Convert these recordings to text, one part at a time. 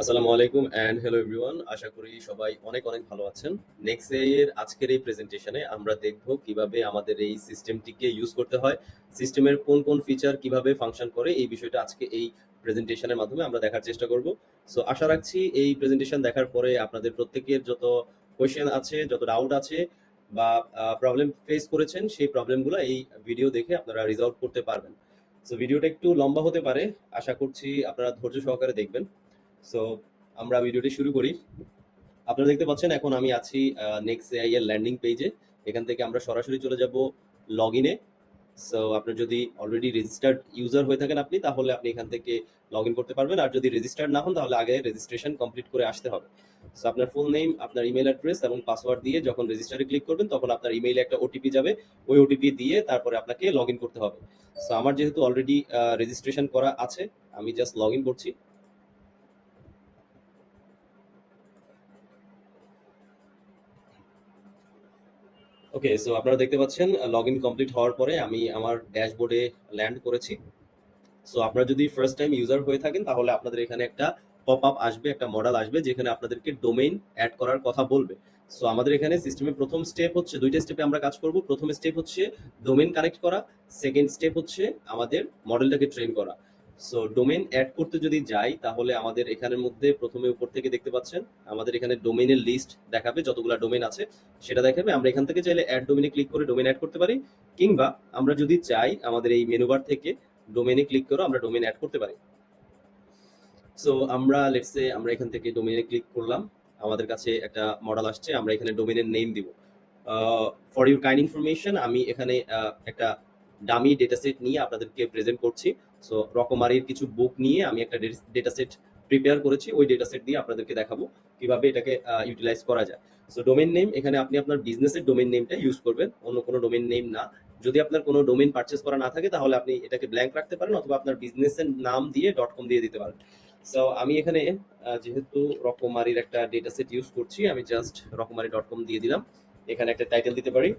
আসসালামু আলাইকুম and hello everyone. আশা করি সবাই অনেক অনেক ভালো আছেন। নেক্সট এর আজকের এই প্রেজেন্টেশনে আমরা দেখব কিভাবে আমাদের এই সিস্টেমটিকে ইউজ করতে হয়, সিস্টেমের কোন কোন ফিচার কিভাবে ফাংশন করে এই বিষয়টা আজকে এই প্রেজেন্টেশনের মাধ্যমে আমরা দেখার চেষ্টা করব। সো আশা রাখছি এই প্রেজেন্টেশন দেখার পরে আপনাদের প্রত্যেকের যত কোয়েশ্চেন আছে, যত ডাউট আছে বা প্রবলেম ফেস করেছেন সেই প্রবলেমগুলো এই ভিডিও দেখে আপনারা রিজলভ করতে পারবেন। সো ভিডিওটা একটু লম্বা হতে পারে, আশা করছি আপনারা ধৈর্য সহকারে দেখবেন। সো আমরা ভিডিওটি শুরু করি। আপনারা দেখতে পাচ্ছেন এখন আমি আছি নেক্সট এআই এর ল্যান্ডিং পেজে। এখান থেকে আমরা সরাসরি চলে যাব লগ ইনে। সো আপনার যদি অলরেডি রেজিস্টার্ড ইউজার হয়ে থাকেন আপনি, তাহলে আপনি এখান থেকে লগ ইন করতে পারবেন। আর যদি রেজিস্টার্ড না হন তাহলে আগে রেজিস্ট্রেশন কমপ্লিট করে আসতে হবে। সো আপনার ফুল নেম, আপনার ইমেল অ্যাড্রেস এবং পাসওয়ার্ড দিয়ে যখন রেজিস্টারে ক্লিক করবেন তখন আপনার ইমেইলে একটা ওটিপি যাবে। ওই ওটিপি দিয়ে তারপরে আপনাকে লগ ইন করতে হবে। সো আমার যেহেতু অলরেডি রেজিস্ট্রেশন করা আছে, আমি জাস্ট লগ ইন করছি। ওকে, সো আপনারা দেখতে পাচ্ছেন লগ ইন কমপ্লিট হওয়ার পরে আমি আমার ড্যাশবোর্ডে ল্যান্ড করেছি। সো আপনারা যদি ফার্স্ট টাইম ইউজার হয়ে থাকেন তাহলে আপনাদের এখানে একটা পপ আপ আসবে, একটা মডেল আসবে যেখানে আপনাদেরকে ডোমেইন অ্যাড করার কথা বলবে। সো আমাদের এখানে সিস্টেমে প্রথম স্টেপ হচ্ছে, দুইটা স্টেপে আমরা কাজ করব। প্রথম স্টেপ হচ্ছে ডোমেইন কানেক্ট করা, সেকেন্ড স্টেপ হচ্ছে আমাদের মডেলটাকে ট্রেন করা। সো ডোমেইন অ্যাড করতে যদি যাই তাহলে আমাদের এখানের মধ্যে প্রথমে উপর থেকে দেখতে পাচ্ছেন আমাদের এখানে ডোমেইনের লিস্ট দেখাবে, যতগুলো ডোমেইন আছে সেটা দেখাবে। আমরা এখান থেকে চাইলে অ্যাড ডোমেইনে ক্লিক করে ডোমেইন অ্যাড করতে পারি, কিংবা আমরা যদি চাই আমাদের এই মেনু বার থেকে ডোমেইনে ক্লিক করে আমরা ডোমেইন অ্যাড করতে পারি। সো আমরা লেটস সে আমরা এখান থেকে ডোমেইনে ক্লিক করলাম, আমাদের কাছে একটা মডেল আসছে, আমরা এখানে ডোমেইনের নেম দিব। ফর ইউর কাইন্ড ইনফরমেশন আমি এখানে একটা ডামি ডেটা সেট নিয়ে আপনাদেরকে প্রেজেন্ট করছি। সো রকমারির কিছু বুক নিয়ে আমি একটা ডেটা সেট প্রিপেয়ার করেছি, ওই ডেটা সেট দিয়ে আপনাদেরকে দেখাবো কিভাবে এটাকে ইউটিলাইজ করা যায়। সো ডোমেইন নেম এখানে আপনি আপনার বিজনেসের ডোমেইন নেমটা ইউজ করবেন, অন্য কোনো ডোমেইন নেম না। যদি আপনার কোনো ডোমেইন পারচেজ করা না থাকে তাহলে আপনি এটাকে ব্ল্যাঙ্ক রাখতে পারেন, অথবা আপনার বিজনেসের নাম দিয়ে .com দিয়ে দিতে পারেন। সো আমি এখানে যেহেতু রকমারির একটা ডেটা সেট ইউজ করছি, আমি জাস্ট রকমারি.com দিয়ে দিলাম। এখানে একটা টাইটেল দিতে পারি,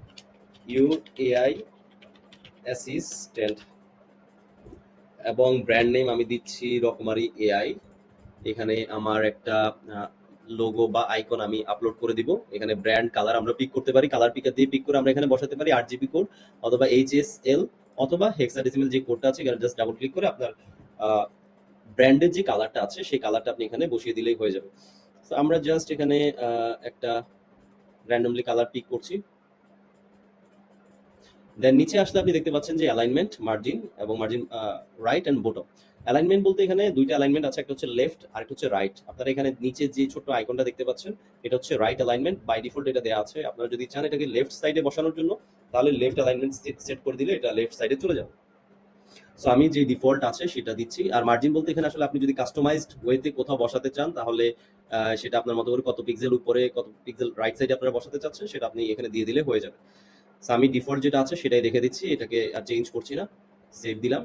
ইউ এআই অ্যাসিস্ট্যান্ট, এবং ব্র্যান্ড নেম আমি দিচ্ছি রকমারি এআই। এখানে আমার একটা লোগো বা আইকন আমি আপলোড করে দিব। এখানে ব্র্যান্ড কালার আমরা পিক করতে পারি, কালার পিকার দিয়ে পিক করে আমরা এখানে বসাতে পারি 8 GB কোড, অথবা HSL, অথবা হেক্সাডেসিমাল যে কোডটা আছে এখানে জাস্ট ডাবল ক্লিক করে আপনার ব্র্যান্ডের যে কালারটা আছে সেই কালারটা আপনি এখানে বসিয়ে দিলেই হয়ে যাবে। তো আমরা জাস্ট এখানে একটা র্যান্ডমলি কালার পিক করছি। দেন নিচে আসলে আপনি দেখতে পাচ্ছেন যে অ্যালাইনমেন্ট, মার্জিন এবং margin right and bottom. Alignment বলতে এখানে দুইটা অ্যালাইনমেন্ট আছে, একটা হচ্ছে লেফট আর একটা হচ্ছে রাইট। আপনারা এখানে নিচে যে ছোট আইকনটা দেখতে পাচ্ছেন এটা হচ্ছে রাইট অ্যালাইনমেন্ট, বাই ডিফল্ট এটা দেওয়া আছে। আপনারা যদি চান এটাকে লেফট সাইডে বসানোর জন্য তাহলে লেফট অ্যালাইনমেন্ট সেট করে দিলে এটা লেফট সাইডে চলে যাবে। সো আমি যে ডিফল্ট আছে সেটা দিচ্ছি। আর মার্জিন বলতে এখানে আসলে আপনি যদি কাস্টমাইজড ওয়েতে কোথাও বসাতে চান তাহলে সেটা আপনার মতো করে কত পিক্সেল উপরে কত পিক্সেল রাইট সাইডে আপনারা বসাতে চাচ্ছেন সেটা আপনি এখানে দিয়ে দিলে হয়ে যাবে। সো আমি ডিফল্ট যেটা আছে সেটাই রেখে দিচ্ছি, এটাকে আর চেঞ্জ করছি না। সেভ দিলাম।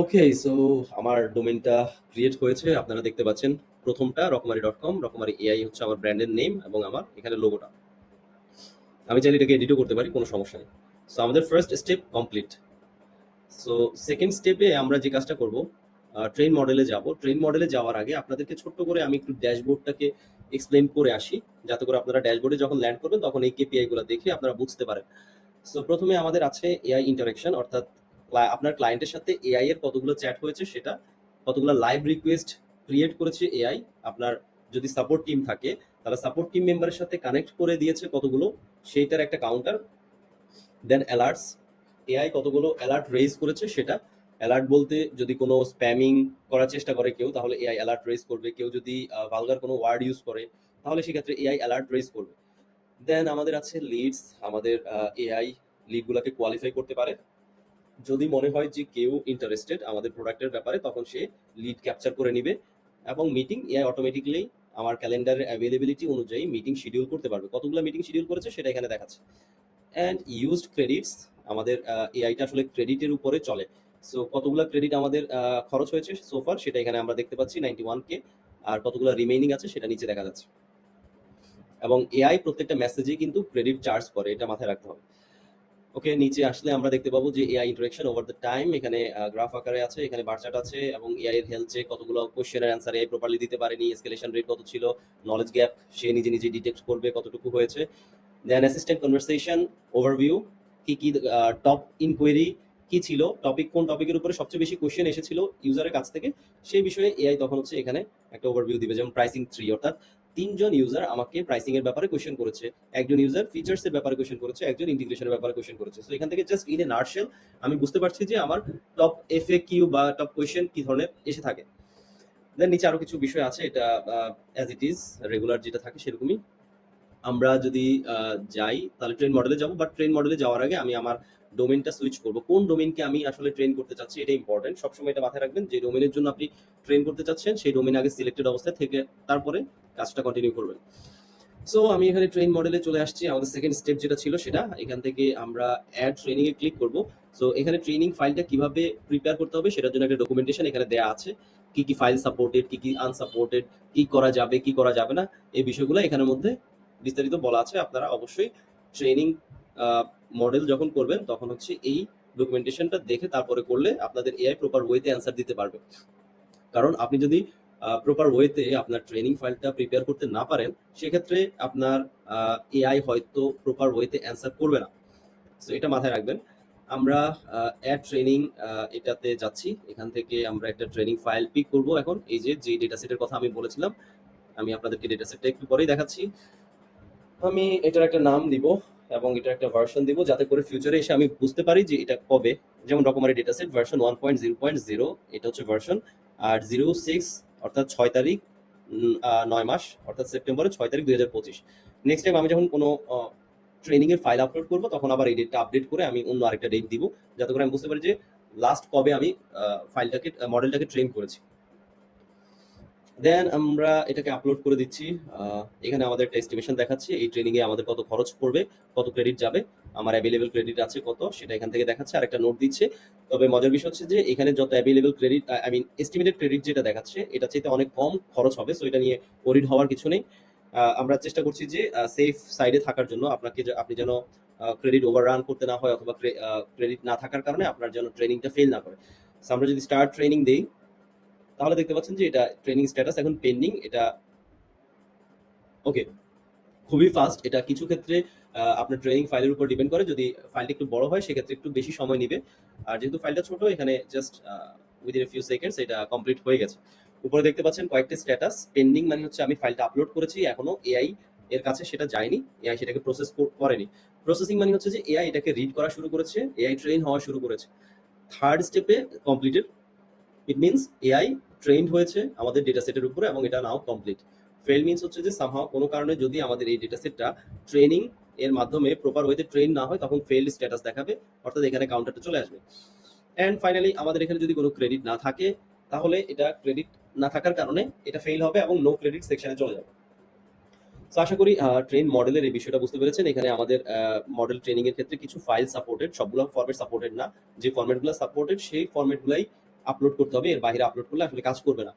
ওকে, সো আমার ডোমেইনটা ক্রিয়েট হয়েছে, আপনারা দেখতে পাচ্ছেন। প্রথমটা রকমারি.com, রকমারি এআই হচ্ছে আমার ব্র্যান্ডের নেম এবং আমার এখানে লোগোটা। আমি চাইলে এটাকে এডিটও করতে পারি, কোনো সমস্যা নেই। সো আমাদের first step complete. So second স্টেপে আমরা যে কাজটা করব, ট্রেন মডেলে যাব। ট্রেন মডেলে যাওয়ার আগে আপনাদেরকে ছোট্ট করে আমি একটু ড্যাশবোর্ডটাকে এক্সপ্লেন করে আসি, যাতে করে আপনারা ড্যাশবোর্ডে যখন ল্যান্ড করবেন তখন এই কেপিআই গুলো দেখে আপনারা বুঝতে পারেন। সো প্রথমে আমাদের আছে এআই ইন্টারাকশন, অর্থাৎ আপনার ক্লায়েন্টের সাথে এআই এর কতগুলো চ্যাট হয়েছে সেটা, কতগুলো লাইভ রিকোয়েস্ট ক্রিয়েট করেছে এআই। আপনার যদি সাপোর্ট টিম থাকে তাহলে সাপোর্ট টিম মেম্বারের সাথে কানেক্ট করে দিয়েছে কতগুলো, সেইটার একটা কাউন্টার। দেন অ্যালার্টস, এআই কতগুলো অ্যালার্ট রেজ করেছে সেটা। অ্যালার্ট বলতে যদি কোনো স্প্যামিং করার চেষ্টা করে কেউ তাহলে এআই অ্যালার্ট রেজ করবে, কেউ যদি ভালগার কোনো ওয়ার্ড ইউজ করে তাহলে সেক্ষেত্রে এআই অ্যালার্ট রেজ করবে। দেন আমাদের আছে লিডস, আমাদের এআই লিডগুলোকে কোয়ালিফাই করতে পারে। যদি মনে হয় যে কেউ ইন্টারেস্টেড আমাদের প্রোডাক্টের ব্যাপারে তখন সে লিড ক্যাপচার করে নিবে। এবং মিটিং, এআই অটোমেটিক্যালি আমার ক্যালেন্ডারের অ্যাভেলেবিলিটি অনুযায়ী মিটিং শিডিউল করতে পারবে, কতগুলো মিটিং শিডিউল করেছে সেটা এখানে দেখাচ্ছে। অ্যান্ড ইউজড ক্রেডিটস, আমাদের এআইটা আসলে ক্রেডিটের উপরে চলে। সো কতগুলো ক্রেডিট আমাদের খরচ হয়েছে সোফার সেটা এখানে আমরা দেখতে পাচ্ছি 91K, আর কতগুলো রিমেইনিং আছে সেটা নিচে দেখা যাচ্ছে। এবং এআই প্রত্যেকটা মেসেজে কিন্তু ক্রেডিট চার্জ করে, এটা মাথায় রাখতে হবে। ওকে, নিচে আসলে আমরা দেখতে পাবো যে AI interaction over the time এখানে গ্রাফ আকারে আছে, এখানে বার চার্ট আছে এবং এআই এর হেলথ চেক, কতগুলো কোশ্চেনের অ্যান্সার এআই প্রপারলি দিতে পারেনি, এসকেলেশন রেট কত ছিল, নলেজ গ্যাপ সে নিজে নিজে ডিটেক্ট করবে কতটুকু হয়েছে। দেন অ্যাসিস্ট্যান্ট কনভারসেশন ওভারভিউ, কি কি টপ ইনকোয়ারি কি ছিল, টপিক কোন টপিকের উপরে সবচেয়ে বেশি কোশ্চেন এসেছিল ইউজারের কাছ থেকে, সেই বিষয়ে এআই তখন হচ্ছে এখানে একটা ওভারভিউ দিবে। যেমন প্রাইসিং 3, অর্থাৎ 3জন ইউজার আমাকে প্রাইসিং এর ব্যাপারে কোশ্চেন করেছে, একজন ইউজার ফিচার্স এর ব্যাপারে কোশ্চেন করেছে, একজন ইন্টিগ্রেশনের ব্যাপারে কোশ্চেন করেছে। সো এখান থেকে জাস্ট ইন এ নাটশেল আমি বুঝতে পারছি যে আমার টপ এফএকিউ বা টপ কোশ্চেন কি ধরনের এসে থাকে। দেন নিচে আরো কিছু বিষয় আছে, এটা অ্যাজ ইট ইজ রেগুলার যেটা থাকে সেরকমই। আমরা যদি যাই তাহলে ট্রেন মডেলে যাব, বাট ট্রেন মডেলে যাওয়ার আগে আমি আমার ডোমেনটা সুইচ করব। কোন ডোমেনকে আমি আসলে ট্রেন করতে চাচ্ছি এটা ইম্পর্টেন্ট। সবসময় এটা মাথায় রাখবেন যে ডোমেনের জন্য আপনি ট্রেন করতে চাচ্ছেন সেই ডোমেন আগে সিলেক্টেড অবস্থায় থেকে তারপরে কাজটা কন্টিনিউ করবেন। সো আমি এখানে ট্রেন মডেলে চলে আসছি। আমাদের সেকেন্ড স্টেপ যেটা ছিল সেটা, এখান থেকে আমরা অ্যাড ট্রেনিং এ ক্লিক করব। সো এখানে ট্রেনিং ফাইলটা কিভাবে প্রিপেয়ার করতে হবে সেটার জন্য একটা ডকুমেন্টেশন এখানে দেয়া আছে, কি কি ফাইল সাপোর্টেড, কি কি আনসাপোর্টেড, কি করা যাবে কি করা যাবে না, এই বিষয়গুলো এখানের মধ্যে বিস্তারিত বলা আছে। আপনারা অবশ্যই ট্রেনিং মডেল যখন করবেন তখন হচ্ছে এই ডকুমেন্টেশনটা দেখে তারপরে করলে আপনাদের এআই প্রপার ওয়েতে অ্যান্সার দিতে পারবে। কারণ আপনি যদি প্রপার ওয়েতে আপনার ট্রেনিং ফাইলটা প্রিপেয়ার করতে না পারেন, সেক্ষেত্রে আপনার এআই হয়তো প্রপার ওয়েতে অ্যান্সার করবে না। সো এটা মাথায় রাখবেন। আমরা অ্যাড ট্রেনিং এটাতে যাচ্ছি। এখান থেকে আমরা একটা ট্রেনিং ফাইল পিক করব। এখন এই যে ডেটা সেটের কথা আমি বলেছিলাম, আমি আপনাদেরকে ডেটা সেটটা একটু পরেই দেখাচ্ছি। আমি এটার একটা নাম দিব এবং এটার একটা ভার্সন দিব, যাতে করে ফিউচারে এসে আমি বুঝতে পারি যে এটা কবে। যেমন রকমারি ডেটা সেট ভার্সন 1.0.0, এটা হচ্ছে ভার্সন। আর 06 অর্থাৎ 6 তারিখ 9 মাস অর্থাৎ সেপ্টেম্বরের 6 তারিখ 2025। নেক্সট টাইম আমি যখন কোনো ট্রেনিং এর ফাইল আপলোড করব তখন আবার এই ডেটটা আপডেট করে আমি অন্য আরেকটা ডেট দিব, যাতে করে আমি বুঝতে পারি যে লাস্ট কবে আমি ফাইলটাকে মডেলটাকে ট্রেন করেছি। দেন আমরা এটাকে আপলোড করে দিচ্ছি। এখানে আমাদের একটা এস্টিমেশন দেখাচ্ছে এই ট্রেনিং এ আমাদের কত খরচ পড়বে, কত ক্রেডিট যাবে, আমার অ্যাভেলেবল ক্রেডিট আছে কত সেটা এখান থেকে দেখাচ্ছে, আর একটা নোট দিচ্ছে। তবে মজার বিষয় হচ্ছে যে এখানে যত available credit, I mean estimated credit যেটা দেখাচ্ছে এটা চাইতে অনেক কম খরচ হবে। সো এটা নিয়ে ওরিড হওয়ার কিছু নেই। আমরা চেষ্টা করছি যে সেফ সাইডে থাকার জন্য, আপনি যেন ক্রেডিট ওভাররান করতে না হয়, অথবা ক্রেডিট না থাকার কারণে আপনার যেন ট্রেনিংটা ফেল না করে। সো আমরা যদি স্টার্ট ট্রেনিং দেই তাহলে দেখতে পাচ্ছেন যে এটা ট্রেনিং স্ট্যাটাস এখন পেন্ডিং। এটা ওকে, খুবই ফাস্ট। এটা কিছু ক্ষেত্রে আপনার ট্রেনিং ফাইলের উপর ডিপেন্ড করে। যদি ফাইলটা একটু বড় হয় সেক্ষেত্রে একটু বেশি সময় নিবে, আর যেহেতু ফাইলটা ছোট এখানে just within a few seconds এটা কমপ্লিট হয়ে গেছে। উপরে দেখতে পাচ্ছেন কয়েকটা স্ট্যাটাস। পেন্ডিং মানে হচ্ছে আমি ফাইলটা আপলোড করেছি, এখনো এআই এর কাছে সেটা যায়নি, এআই সেটাকে প্রসেস করেনি। প্রসেসিং মানে হচ্ছে যে এআই এটাকে রিড করা শুরু করেছে, এআই ট্রেন হওয়া শুরু করেছে। থার্ড স্টেপে completed, it means AI trend হয়েছে আমাদের ডেটা সেটের উপরে এবং এটা নাও কমপ্লিট। ফেল মিনস হচ্ছে যে সামহাও কোনো কারণে যদি আমাদের এই ডেটা সেটটা ট্রেনিং এর মাধ্যমে প্রপার ওয়েতে ট্রেন না হয় তখন ফেল স্ট্যাটাস দেখাবে, অর্থাৎ এখানে কাউন্টারটা চলে আসবে। অ্যান্ড ফাইনালি আমাদের এখানে যদি কোনো ক্রেডিট না থাকে তাহলে এটা ক্রেডিট না থাকার কারণে এটা ফেল হবে এবং নো ক্রেডিট সেকশনে চলে যাবে। তো আশা করি ট্রেন মডেলের এই বিষয়টা বুঝতে পেরেছেন। এখানে আমাদের মডেল ট্রেনিং এর ক্ষেত্রে কিছু ফাইল সাপোর্টেড, সবগুলো ফরম্যাট সাপোর্টেড না। যে ফরম্যাটগুলো সাপোর্টেড সেই ফরম্যাটগুলাই আপলোড করতে হবে, এর বাইরে আপলোড করলে আসলে কাজ করবে না।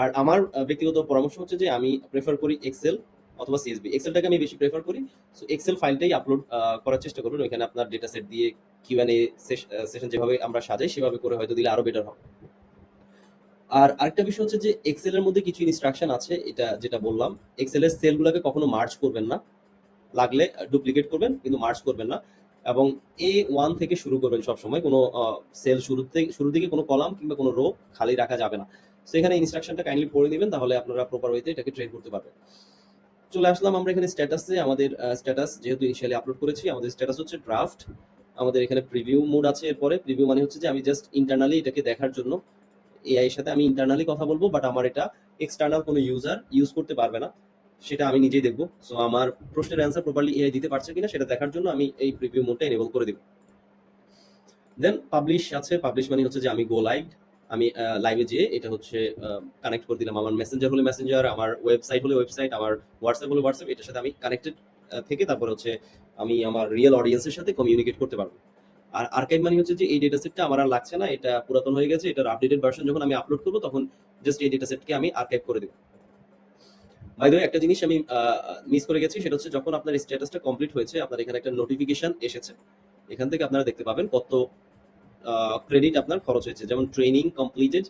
আর আমার ব্যক্তিগত পরামর্শ হচ্ছে যে আমি প্রেফার করি এক্সেল অথবা সিএসভি। এক্সেলটাকে আমি বেশি প্রেফার করি। সো এক্সেল ফাইলটাই আপলোড করার চেষ্টা করবেন। ওইখানে আপনার ডেটা সেট দিয়ে কিউএনএ সেশন যেভাবে আমরা সাজাই সেভাবে করে হয়তো দিলে আরো বেটার হবে। আর আরেকটা বিষয় হচ্ছে যে এক্সেল এর মধ্যে কিছু ইনস্ট্রাকশন আছে, এটা যেটা বললাম, এক্সেল এর সেলগুলোকে কখনো মার্জ করবেন না, লাগলে ডুপ্লিকেট করবেন কিন্তু মার্জ করবেন না। এবং A1 থেকে শুরু করবেন সবসময়। কোনো সেল শুরুর দিকে কোনো কলাম কিংবা কোনো রো খালি রাখা যাবে না। সো এখানে ইনস্ট্রাকশনটা কাইন্ডলি পড়ে নেবেন, তাহলে আপনারা প্রপার ওয়েতে এটাকে ট্রেন করতে পারবেন। চলে আসলাম আমরা এখানে স্ট্যাটাসে। আমাদের স্ট্যাটাস যেহেতু ইনিশিয়ালি আপলোড করেছি, আমাদের স্ট্যাটাস হচ্ছে ড্রাফট। আমাদের এখানে প্রিভিউ মোড আছে। এরপরে প্রিভিউ মানে হচ্ছে যে আমি জাস্ট ইন্টারনালি এটাকে দেখার জন্য এআই এর সাথে আমি ইন্টারনালি কথা বলবো, বাট আমার এটা এক্সটার্নাল কোনো ইউজার ইউজ করতে পারবে না, সেটা আমি নিজেই দেখবো। সো আমার প্রশ্নের অ্যান্সার প্রপারলি এআই দিতে পারছে কিনা সেটা দেখার জন্য আমি এই প্রিভিউ মোডটা এনেবল করে দিব। দেন পাবলিশ আছে। পাবলিশ মানে হচ্ছে যে আমি গো লাইভ, আমি লাইভে যেয়ে এটা হচ্ছে কানেক্ট করে দিলাম। আমার মেসেঞ্জার হলে মেসেঞ্জার, আমার ওয়েবসাইট হলে ওয়েবসাইট, আমার হোয়াটসঅ্যাপ হলে হোয়াটসঅ্যাপ, এটার সাথে আমি কানেক্টেড থেকে তারপরে হচ্ছে আমি আমার রিয়েল অডিয়েন্সের সাথে কমিউনিকেট করতে পারবো। আর আর্কাইভ মানে হচ্ছে যে এই ডেটা সেটটা আমার আর লাগছে না, এটা পুরাতন হয়ে গেছে, এটার আপডেটেড ভার্সন যখন আমি আপলোড করবো তখন জাস্ট এই ডেটা সেটকে আমি আর্কাইভ করে দেবো। বাই দ্য ওয়ে, একটা জিনিস আমি মিস করে গেছি, সেটা হচ্ছে যখন আপনার স্ট্যাটাসটা কমপ্লিট হয়েছে আপনার এখানে একটা নোটিফিকেশন এসেছে। এখান থেকে আপনারা দেখতে পাবেন কত ক্রেডিট আপনার খরচ হয়েছে। যেমন training completed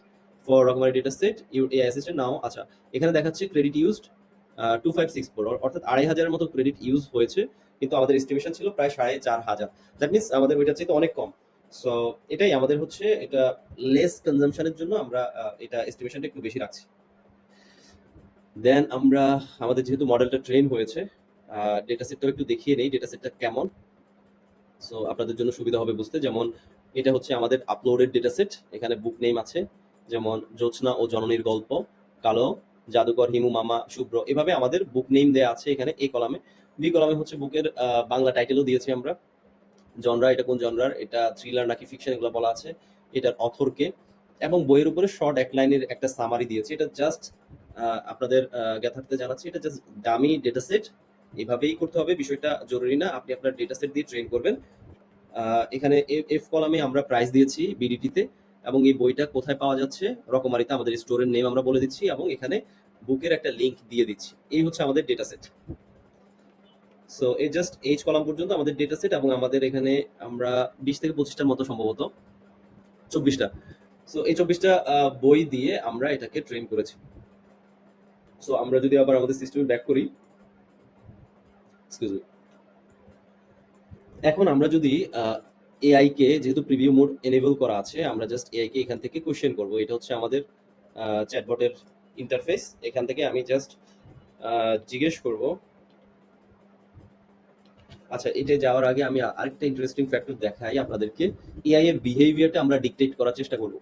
for Rokomari data set your AI assistant now. আচ্ছা, এখানে দেখাচ্ছে ক্রেডিট ইউজড 2564, অর্থাৎ 2500 মতো ক্রেডিট ইউজ হয়েছে, কিন্তু আমাদের এস্টিমেশন ছিল প্রায় 4500। দ্যাট মিনস আমাদের ওইটার চাইতে অনেক কম। সো এটাই আমাদের হচ্ছে, এটা লেস কনজাম্পশনের জন্য আমরা এটা এস্টিমেশনটা একটু বেশি রাখছি। দেন আমরা আমাদের যেহেতু মডেলটা ট্রেন হয়েছে, ডেটা সেটটাও একটু দেখিয়ে নেই ডেটা সেটটা কেমন। সো আপনাদের জন্য সুবিধা হবে বুঝতে। যেমন এটা হচ্ছে আমাদের আপলোডেড ডেটা সেট, এখানে বুক নেম আছে যেমন জোছনা ও জননীর গল্প, কালো, জাদুকর, হিমু, মামা, শুভ্র, এভাবে আমাদের বুক নেম দেয়া আছে এখানে এই কলামে। বি কলামে হচ্ছে বুকের বাংলা টাইটেলও দিয়েছি আমরা, জনরা এটা কোন জনরার, এটা থ্রিলার নাকি ফিকশন এগুলো বলা আছে, এটার অথরকে, এবং বইয়ের উপরে শর্ট এক লাইনের একটা সামারি দিয়েছি। এটা জাস্ট আপনাদের জ্ঞাতার্থে জানাচ্ছি, এটা জাস্ট ডামি ডেটা সেট, এভাবেই করতে হবে, বিষয়টা জরুরি না আপনি আপনার ডেটা সেট দিয়ে ট্রেন করবেন। এখানে এফ কলামে আমরা প্রাইস দিয়েছি বিডিটিতে, এবং এই বইটা কোথায় পাওয়া যাচ্ছে, রকমারিতে আমাদের স্টোরের নেম আমরা বলে দিচ্ছি, এবং এখানে বুকের একটা লিংক দিয়ে দিচ্ছি। এই হচ্ছে আমাদের ডেটা সেট। সো এই জাস্ট এইচ কলাম পর্যন্ত আমাদের ডেটা সেট, এবং আমাদের এখানে আমরা 20 থেকে 25টার মতো, সম্ভবত 24টা। সো এই 24টা বই দিয়ে আমরা এটাকে ট্রেন করেছি। সো আমরা যদি আবার আমাদের সিস্টেমে ব্যাক করি, এক্সকিউজ মি, এখন আমরা যদি এআই কে, যেহেতু প্রিভিউ মোড এনেবল করা আছে, আমরা জাস্ট এআই কে এখান থেকে কোশ্চেন করব। এটা হচ্ছে আমাদের চ্যাটবটের ইন্টারফেস। এখান থেকে আমি জাস্ট জিজ্ঞেস করব। আচ্ছা, এটা যাওয়ার আগে আমি আরেকটা ইন্টারেস্টিং ফ্যাক্টর দেখাই আপনাদেরকে। এআই এর বিহেভিয়ারটা আমরা ডিকটেট করার চেষ্টা করব।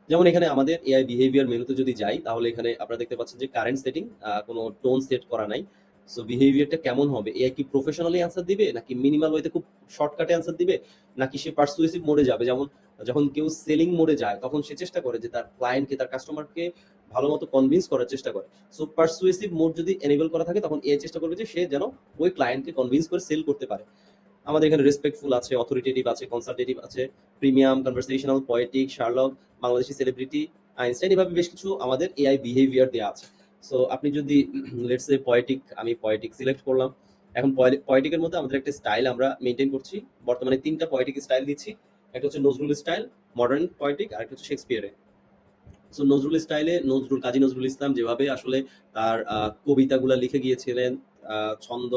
যেমন এখানে আমাদের এআই বিহেভিয়ার মেনুতে যদি যাই, তাহলে এখানে আপনারা দেখতে পাচ্ছেন যে কারেন্ট সেটিং, কোনো টোন সেট করা নাই। সো বিহেভিয়ারটা কেমন হবে, এআই কি প্রফেশনালি অ্যান্সার দিবে, নাকি মিনিমাল ওয়েতে খুব শর্টকাটে অ্যান্সার দিবে, নাকি সে পার্সুয়েসিভ মোডে যাবে। যেমন যখন কেউ সেলিং মোডে যায়, তখন সে চেষ্টা করে যে তার ক্লায়েন্টকে, তার কাস্টমারকে ভালো মতো কনভিন্স করার চেষ্টা করে। সো পার্সুয়েসিভ মোড যদি এনেবল করা থাকে, তখন এআই চেষ্টা করবে যে সে যেন ওই ক্লায়েন্টকে কনভিন্স করে সেল করতে পারে। আমাদের এখানে রেসপেক্টফুল আছে, অথরিটেটিভ আছে, কনসালটেটিভ আছে, premium, conversational, poetic, Sherlock, Bangladeshi celebrity, Einstein, এভাবে বেশ কিছু আমাদের এআই বিহেভিয়ার দেওয়া আছে। সো আপনি যদি লেটস সে পোয়েটিক, আমি পোয়েটিক সিলেক্ট করলাম। এখন পোয়েটিকের মধ্যে আমাদের একটা স্টাইল আমরা মেনটেন করছি। বর্তমানে 3টা পোয়েটিক স্টাইল দিচ্ছি। একটা হচ্ছে নজরুল স্টাইল, মডার্ন পোয়েটিক, আর একটা হচ্ছে শেক্সপিয়ারে। সো নজরুল স্টাইলে কাজী নজরুল ইসলাম যেভাবে আসলে তার কবিতাগুলা লিখে গিয়েছিলেন, ছন্দ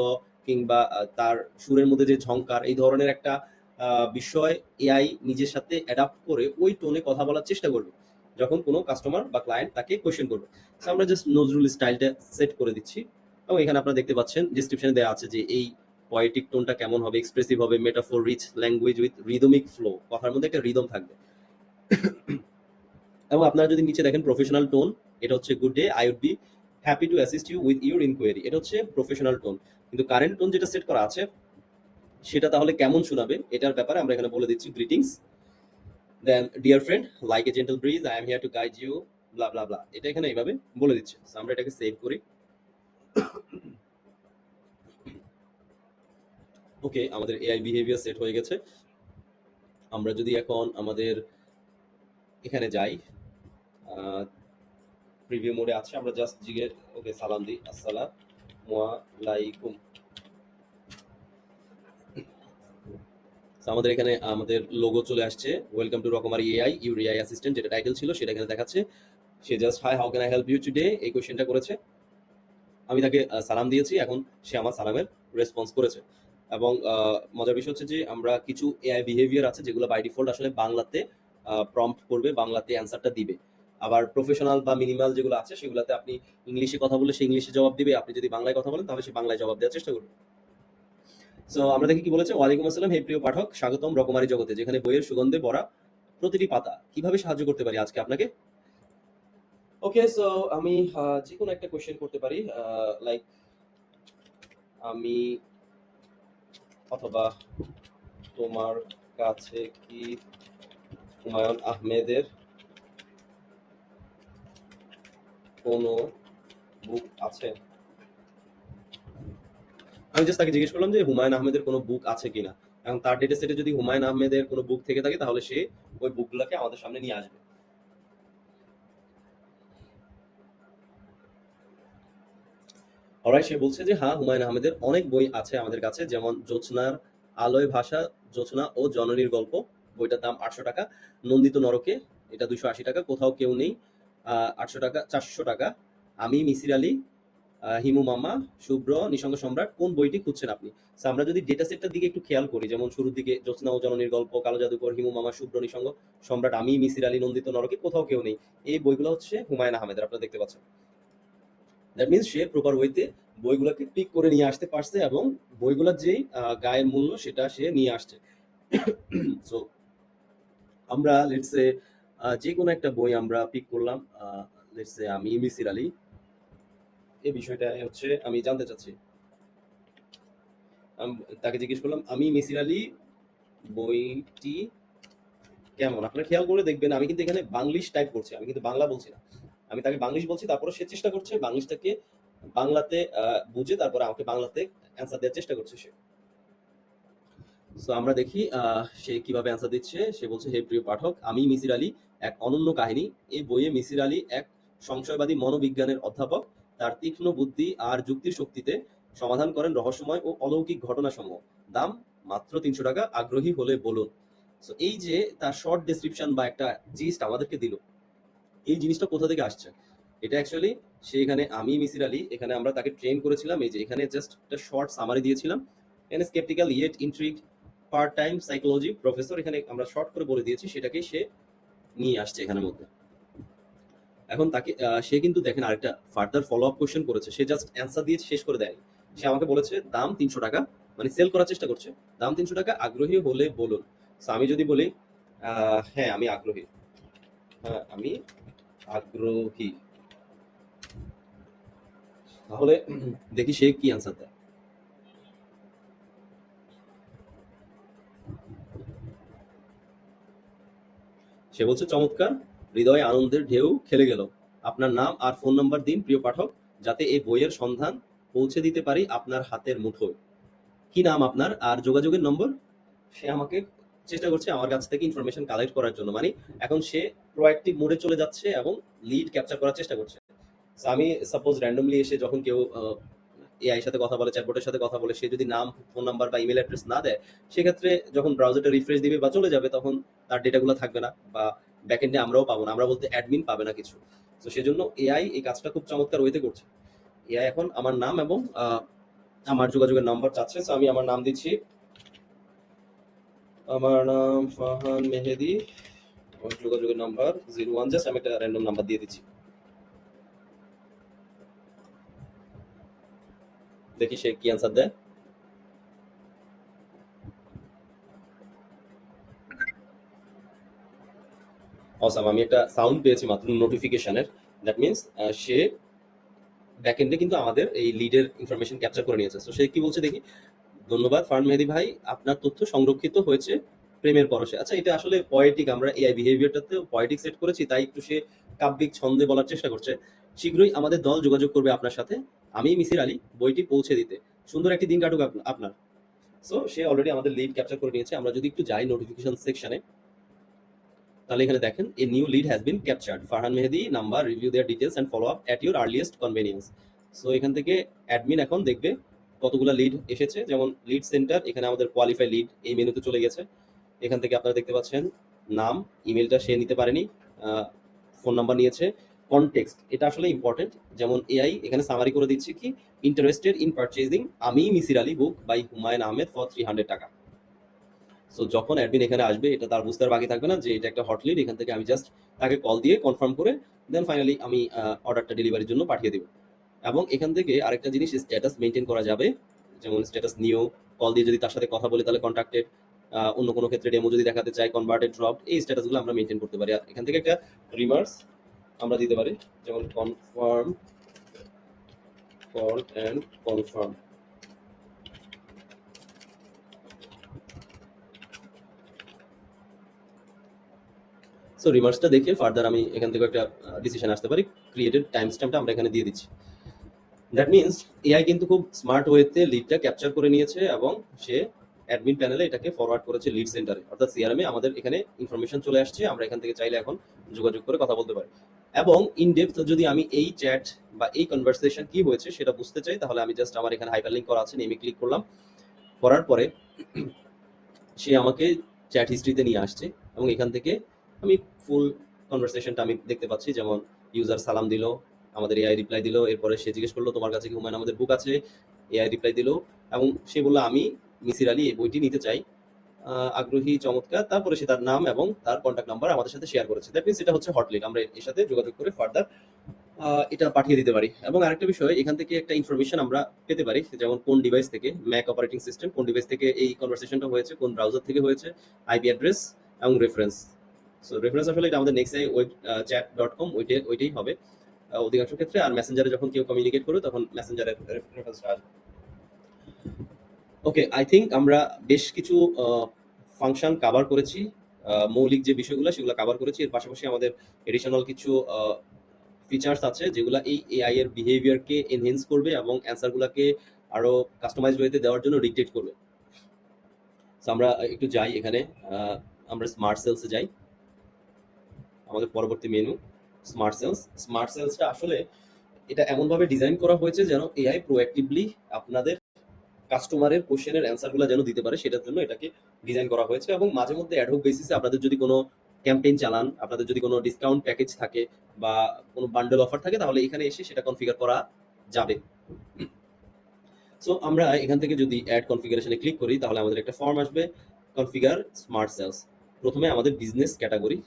কিংবা তার সুরের মধ্যে যে ঝংকার, এই ধরনের একটা বিষয় এআই নিজের সাথে অ্যাডাপ্ট করে ওই টোনে কথা বলার চেষ্টা করবে যখন কোনো কাস্টমার বা ক্লায়েন্ট তাকে কোয়েশ্চেন করবে। সো আমরা জাস্ট নজরুল স্টাইলটা সেট করে দিচ্ছি, এবং এখানে আপনারা দেখতে পাচ্ছেন ডিসক্রিপশনে দেওয়া আছে যে এই পয়েটিক টোনটা কেমন হবে, এক্সপ্রেসিভ হবে, metaphor rich language with rhythmic flow, কথার মধ্যে একটা রিদম থাকবে। এবং আপনারা যদি নিচে দেখেন প্রফেশনাল টোন, এটা হচ্ছে good day, I would be happy to assist you with your enquiry, এটা হচ্ছে প্রফেশনাল টোন। কিন্তু কারেন্ট টোন যেটা সেট করা আছে, সেটা তাহলে কেমন শোনাবে এটার ব্যাপারে আমরা এখানে বলে দিচ্ছি। Greetings, then dear friend, like a gentle breeze, I am here to guide you, blah blah blah, এটা এখানে এইভাবে বলে দিচ্ছে। So, আমরা এটাকে সেভ করি। ওকে, আমাদের এআই বিহেভিয়ার সেট হয়ে গেছে। আমরা যদি এখন আমাদের এখানে যাই, প্রিভিউ মোডে আছে, আমরা জাস্ট জিগে ওকে সালাম দিই, আসসালামু আলাইকুম। So, আমাদের এখানে আমাদের লোগো চলে আসছে, welcome to Rokomari AI your AI assistant, যেটা টাইটেল ছিল সেটা এখানে দেখাচ্ছে। সে just hi, how can I help you today, এই কোশ্চেনটা করেছে। আমি তাকে সালাম দিয়েছি, এখন সে আমার সালামের রেসপন্স করেছে। এবং মজার বিষয় হচ্ছে যে আমরা কিছু এআই বিহেভিয়ার আছে যেগুলো বাই ডিফল্ট আসলে বাংলাতে প্রম্পট করবে, বাংলাতে অ্যান্সারটা দিবে। আবার প্রফেশনাল বা মিনিমাল যেগুলো আছে, সেগুলোতে আপনি ইংলিশে কথা বলে সে ইংলিশে জবাব দিবে, আপনি যদি বাংলায় কথা বলেন তাহলে সে বাংলায় জবাব দেওয়ার চেষ্টা করবে। সো আমরা দেখি কি বলেছে। ওয়ালাইকুম আসসালাম, হে প্রিয় পাঠক, স্বাগতম রকমারি জগতে, যেখানে বইয়ের সুগন্ধে ভরা প্রতিটি পাতা। কিভাবে সাহায্য করতে পারি আজকে আপনাকে? ওকে, সো আমি যে কোনো একটা কোশ্চেন করতে পারি, লাইক আমি, অথবা তোমার কাছে কি হুমায়ুন আহমেদের কোনো বুক আছে? আমি জাস্ট তাকে জিজ্ঞেস করলাম যে হুমায়ুন আহমেদের কোনো বুক আছে কিনা। এবং তার ডেটা সেটে যদি হুমায়ুন আহমেদের কোনো বুক থেকে থাকে, তাহলে সে ওই বুকগুলোকে আমাদের সামনে নিয়ে আসবে। অলরাইট, সে বলছে যে হ্যাঁ, হুমায়ুন আহমেদের অনেক বই আছে আমাদের কাছে, যেমন জোছনার আলোয় ভাষা জোছনা ও জননীর গল্প, বইটার দাম 800 টাকা। নন্দিত নরকে, এটা 280 টাকা। কোথাও কেউ নেই, 800 টাকা, 400 টাকা। আমি মিসির আলী, হিমু মামা, শুভ্র, নিঃসঙ্গ সম্রাট, কোন বইটি খুঁজছেন আপনি? So, আমরা যদি ডেটা সেটটার দিকে একটু খেয়াল করি, যেমন শুরুর দিকে জ্যোৎস্না ও জননীর গল্প, কালো জাদুকর, হিমু মামা, শুভ্র, নিঃসঙ্গ সম্রাট, আমি মিসির আলী, নন্দিত নরকে, কোথাও কেউ নেই, এই বইগুলো হচ্ছে হুমায়ুন আহমেদের, আপনারা দেখতে পাচ্ছেন। দ্যাট মিনস সে প্রপার ওয়েতে বইগুলোকে পিক করে নিয়ে আসতে পারছে এবং বইগুলোর যেই গায়ের মূল্য সেটা সে নিয়ে আসছে। সো আমরা লেটসে যে কোনো একটা বই আমরা পিক করলাম, লেটসে আমি মিসির আলী, এই বিষয়টা হচ্ছে আমি জানতে চাচ্ছি। তাকে জিজ্ঞেস করলাম, আমি মিসির আলী বইটি কেমন? আপনারা খেয়াল করে দেখবেন আমি কিন্তু এখানে বাংলিশ টাইপ করছি, আমি কিন্তু বাংলা বলছি না। আমি তাকে বাংলিশ বলছি, তারপরে সে চেষ্টা করছে বাংলিশটাকে বাংলাতে বুঝে তারপরে আমাকে বাংলাতে অ্যান্সার দেওয়ার চেষ্টা করছে সে। সো আমরা দেখি সে কিভাবে অ্যান্সার দিচ্ছে। সে বলছে, হে প্রিয় পাঠক, আমি মিসির আলী এক অনন্য কাহিনী। এই বইয়ে মিসির আলী এক সংশয়বাদী মনোবিজ্ঞানের অধ্যাপক। তার তীক্ষ্ণ বুদ্ধি আর যুক্তির শক্তিতে সমাধান করেন রহস্যময় ও অলৌকিক ঘটনাসমূহ। দাম মাত্র 300 টাকা। আগ্রহী হলে বলুন। সো এই যে তার শর্ট ডেসক্রিপশন বা একটা জিস্ট আমাদেরকে দিল, এই জিনিসটা কোথা থেকে আসছে? এটা অ্যাকচুয়ালি সে এখানে আমি মিসির আলী, এখানে আমরা তাকে ট্রেন করেছিলাম। এই যে এখানে জাস্ট একটা শর্ট সামারি দিয়েছিলাম, এখানে sceptical yet intrigue part time psychology professor, এখানে আমরা শর্ট করে বলে দিয়েছি, সেটাকে সে নিয়ে আসছে এখানের মধ্যে। এখন তাকে সে কিন্তু দেখেন আরেকটা ফার্দার ফলো আপ কোশ্চেন করেছে, সে জাস্ট অ্যান্সার দিয়ে শেষ করে দেয়নি। সে আমাকে বলেছে দাম 300 টাকা, মানে সেল করার চেষ্টা করছে, দাম 300 টাকা, আগ্রহী হলে বলুন। So, আমি যদি বলি হ্যাঁ আমি আগ্রহী, হ্যাঁ আমি আগ্রহী, তাহলে দেখি সে কি অ্যান্সার দেয়। সে বলছে, চমৎকার, হৃদয়ে আনন্দের ঢেউ খেলে গেল। আপনার নাম আর ফোন নাম্বার দিন প্রিয় পাঠক, যাতে এই বইয়ের সন্ধান পৌঁছে দিতে পারি আপনার হাতের মুঠোয়। কি নাম আপনার আর যোগাযোগের নম্বর? সে আমাকে চেষ্টা করছে আমার কাছ থেকে ইনফরমেশন কালেক্ট করার জন্য, মানে এখন সে প্রোঅ্যাক্টিভ মোডে চলে যাচ্ছে এবং লিড ক্যাপচার করার চেষ্টা করছে। So, আমি সাপোজ র্যান্ডমলি এসে যখন কেউ এআই সাথে কথা বলে, চ্যাটবটের সাথে কথা বলে, সে যদি নাম, ফোন নাম্বার বা ইমেল অ্যাড্রেস না দেয়, সেক্ষেত্রে যখন ব্রাউজারটা রিফ্রেশ দিবে বা চলে যাবে, তখন তার ডেটাগুলো থাকবে না, বা ব্যাকএন্ডে আমরাও পাবো না, আমরা বলতে অ্যাডমিন পাবে না কিছু। তো সেজন্য এআই এই কাজটা খুব চমৎকার ওয়েতে করছে। এআই এখন আমার নাম এবং আমার যোগাযোগের নাম্বার চাচ্ছে। So, আমি আমার নাম দিচ্ছি, আমার নাম ফারহান মেহেদি, আমার যোগাযোগের নাম্বার 01, জাস্ট আমি একটা র্যান্ডম নাম্বার দিয়ে দিচ্ছি। দেখি সে কি অ্যান্সার দেয়। অসাম, আমি একটা সাউন্ড পেয়েছি মাত্র নোটিফিকেশনের। দ্যাট মিনস সে ব্যাকএন্ডে কিন্তু আমাদের এই লিডের ইনফরমেশন ক্যাপচার করে নিয়েছে। তো সে কি বলছে দেখি, ধন্যবাদ ফারহান মেহেদি ভাই, আপনার তথ্য সংরক্ষিত হয়েছে প্রেমের পরশে। আচ্ছা, এটা আসলে পয়েটিক, আমরা এআই বিহেভিয়ারটাতে পয়েটিক সেট করেছি, তাই একটু সে কাব্যিক ছন্দে বলার চেষ্টা করছে। শীঘ্রই আমাদের দল যোগাযোগ করবে আপনার সাথে, আমি মিসির আলী, বইটি পৌঁছে দিতে। সুন্দর একটি দিন কাটুক আপনার। সো সে অলরেডি আমাদের লিড ক্যাপচার করে নিয়েছে। আমরা যদি একটু যাই নোটিফিকেশন সেকশনে, তাহলে এখানে দেখেন, a new lead has been captured, Farhan Mehedi number, review their details and follow up at your earliest convenience. So এখান থেকে অ্যাডমিন এখন দেখবে কতগুলো লিড এসেছে, যেমন লিড সেন্টার, এখানে আমাদের কোয়ালিফাই লিড এই মেনুতে চলে গেছে। এখান থেকে আপনারা দেখতে পাচ্ছেন নাম, ইমেলটা সে নিতে পারেনি, ফোন নাম্বার নিয়েছে। কনটেক্সট, এটা আসলে ইম্পর্টেন্ট, যেমন এআই এখানে সামারি করে দিচ্ছে কি, ইন্টারেস্টেড ইন পারচেজিং আমি Misir Ali book by Humayun Ahmed for 300 টাকা। সো যখন অ্যাডমিন এখানে আসবে, এটা তার বুঝতে আর বাকি থাকবে না যে এটা একটা হট লিড। এখান থেকে আমি জাস্ট তাকে কল দিয়ে কনফার্ম করে দেন ফাইনালি আমি অর্ডারটা ডেলিভারির জন্য পাঠিয়ে দেব। এবং এখান থেকে আরেকটা জিনিস, স্ট্যাটাস মেনটেন করা যাবে, যেমন স্ট্যাটাস নিও, কল দিয়ে যদি তার সাথে কথা বলে তাহলে কন্ট্যাক্টেড, অন্য কোনো ক্ষেত্রে ডেমো যদি দেখাতে চাই, কনভার্টেড, ড্রপ, এই স্ট্যাটাসগুলো আমরা মেনটেন করতে পারি। আর এখান থেকে একটা রিমার্স আমরা দিতে পারি, যেমন confirm call and confirm. So রিমার্সটা দেখে ফার্দার আমি এখান থেকে একটা ডিসিশন আসতে পারি। ক্রিয়েটেড টাইম স্ট্যাম্পটা আমরা এখানে দিয়ে দিচ্ছি। দ্যাট মিনস এআই কিন্তু খুব স্মার্ট ওয়েতে লিডটা ক্যাপচার করে নিয়েছে এবং সে অ্যাডমিন প্যানেলে এটাকে ফরওয়ার্ড করেছে লিড সেন্টারে, অর্থাৎ সিআরএমে আমাদের এখানে ইনফরমেশন চলে আসছে। আমরা এখান থেকে চাইলে এখন যোগাযোগ করে কথা বলতে পারি। এবং ইন ডেপথ যদি আমি এই চ্যাট বা এই কনভারসেশন কি হয়েছে সেটা বুঝতে চাই, তাহলে আমি জাস্ট আমার এখানে হাইপারলিংক করা আছে, নেমে ক্লিক করলাম, করার পরে সে আমাকে চ্যাট হিস্ট্রিতে নিয়ে আসছে এবং এখান থেকে আমি ফুল কনভারসেশনটা আমি দেখতে পাচ্ছি। যেমন ইউজার সালাম দিল, আমাদের এআই রিপ্লাই দিল, এরপরে সে জিজ্ঞেস করলো তোমার কাছে কি হুমায়ুন আহমেদের বুক আছে, এআই রিপ্লাই দিল এবং সে বললো আমি মিসির আলী এই বইটি নিতে চাই, আগ্রহী, চমৎকার। তারপরে সে তার নাম এবং তার কন্ট্যাক্ট নাম্বার আমাদের সাথে শেয়ার করেছে। দ্যাট মিনস এটা হচ্ছে হট লিড। আমরা এর সাথে যোগাযোগ করে ফার্দার এটা পাঠিয়ে দিতে পারি। এবং আরেকটা বিষয়, এখান থেকে একটা ইনফরমেশন আমরা পেতে পারি, যেমন কোন ডিভাইস থেকে, ম্যাক অপারেটিং সিস্টেম, কোন ডিভাইস থেকে এই কনভারসেশনটা হয়েছে, কোন ব্রাউজার থেকে হয়েছে, আইপি অ্যাড্রেস এবং রেফারেন্স। সো রেফারেন্স আসলে এটা আমাদের নেক্সট ওয়েব chat.com ওইটাই হবে অধিকাংশ ক্ষেত্রে। আর মেসেঞ্জারে যখন কেউ কমিউনিকেট করবে তখন মেসেঞ্জারের রেফারেন্সটা আসবে। ওকে, আই থিংক আমরা বেশ কিছু ফাংশন কাভার করেছি। মৌলিক যে বিষয়গুলো সেগুলো কাভার করেছি। এর পাশাপাশি আমাদের এডিশনাল কিছু ফিচার্স আছে যেগুলো এই এআই এর বিহেভিয়ারকে এনহেন্স করবে এবং অ্যান্সারগুলোকে আরো কাস্টমাইজড ওয়েতে দেওয়ার জন্য ডিকটেট করবে। সো আমরা একটু যাই এখানে, আমরা স্মার্ট সেলসে যাই। আমাদের পরবর্তী মেনু স্মার্ট সেলস। স্মার্ট সেলসটা আসলে এটা এমনভাবে ডিজাইন করা হয়েছে যেন এআই প্রোঅ্যাক্টিভলি আপনাদের কাস্টমারের কোশ্চেনের অ্যান্সারগুলো যেন দিতে পারে, সেটার জন্য এটাকে ডিজাইন করা হয়েছে। এবং মাঝে মধ্যে অ্যাডহক বেসিসে আপনাদের যদি কোনো ক্যাম্পেইন চালান, আপনাদের যদি কোনো ডিসকাউন্ট প্যাকেজ থাকে বা কোনো বান্ডেল অফার থাকে, তাহলে এখানে এসে সেটা কনফিগার করা যাবে। সো আমরা এখান থেকে যদি অ্যাড কনফিগারেশনে ক্লিক করি তাহলে আমাদের একটা ফর্ম আসবে, কনফিগার স্মার্ট সেলস। প্রথমে আমাদের বিজনেস ক্যাটাগরি,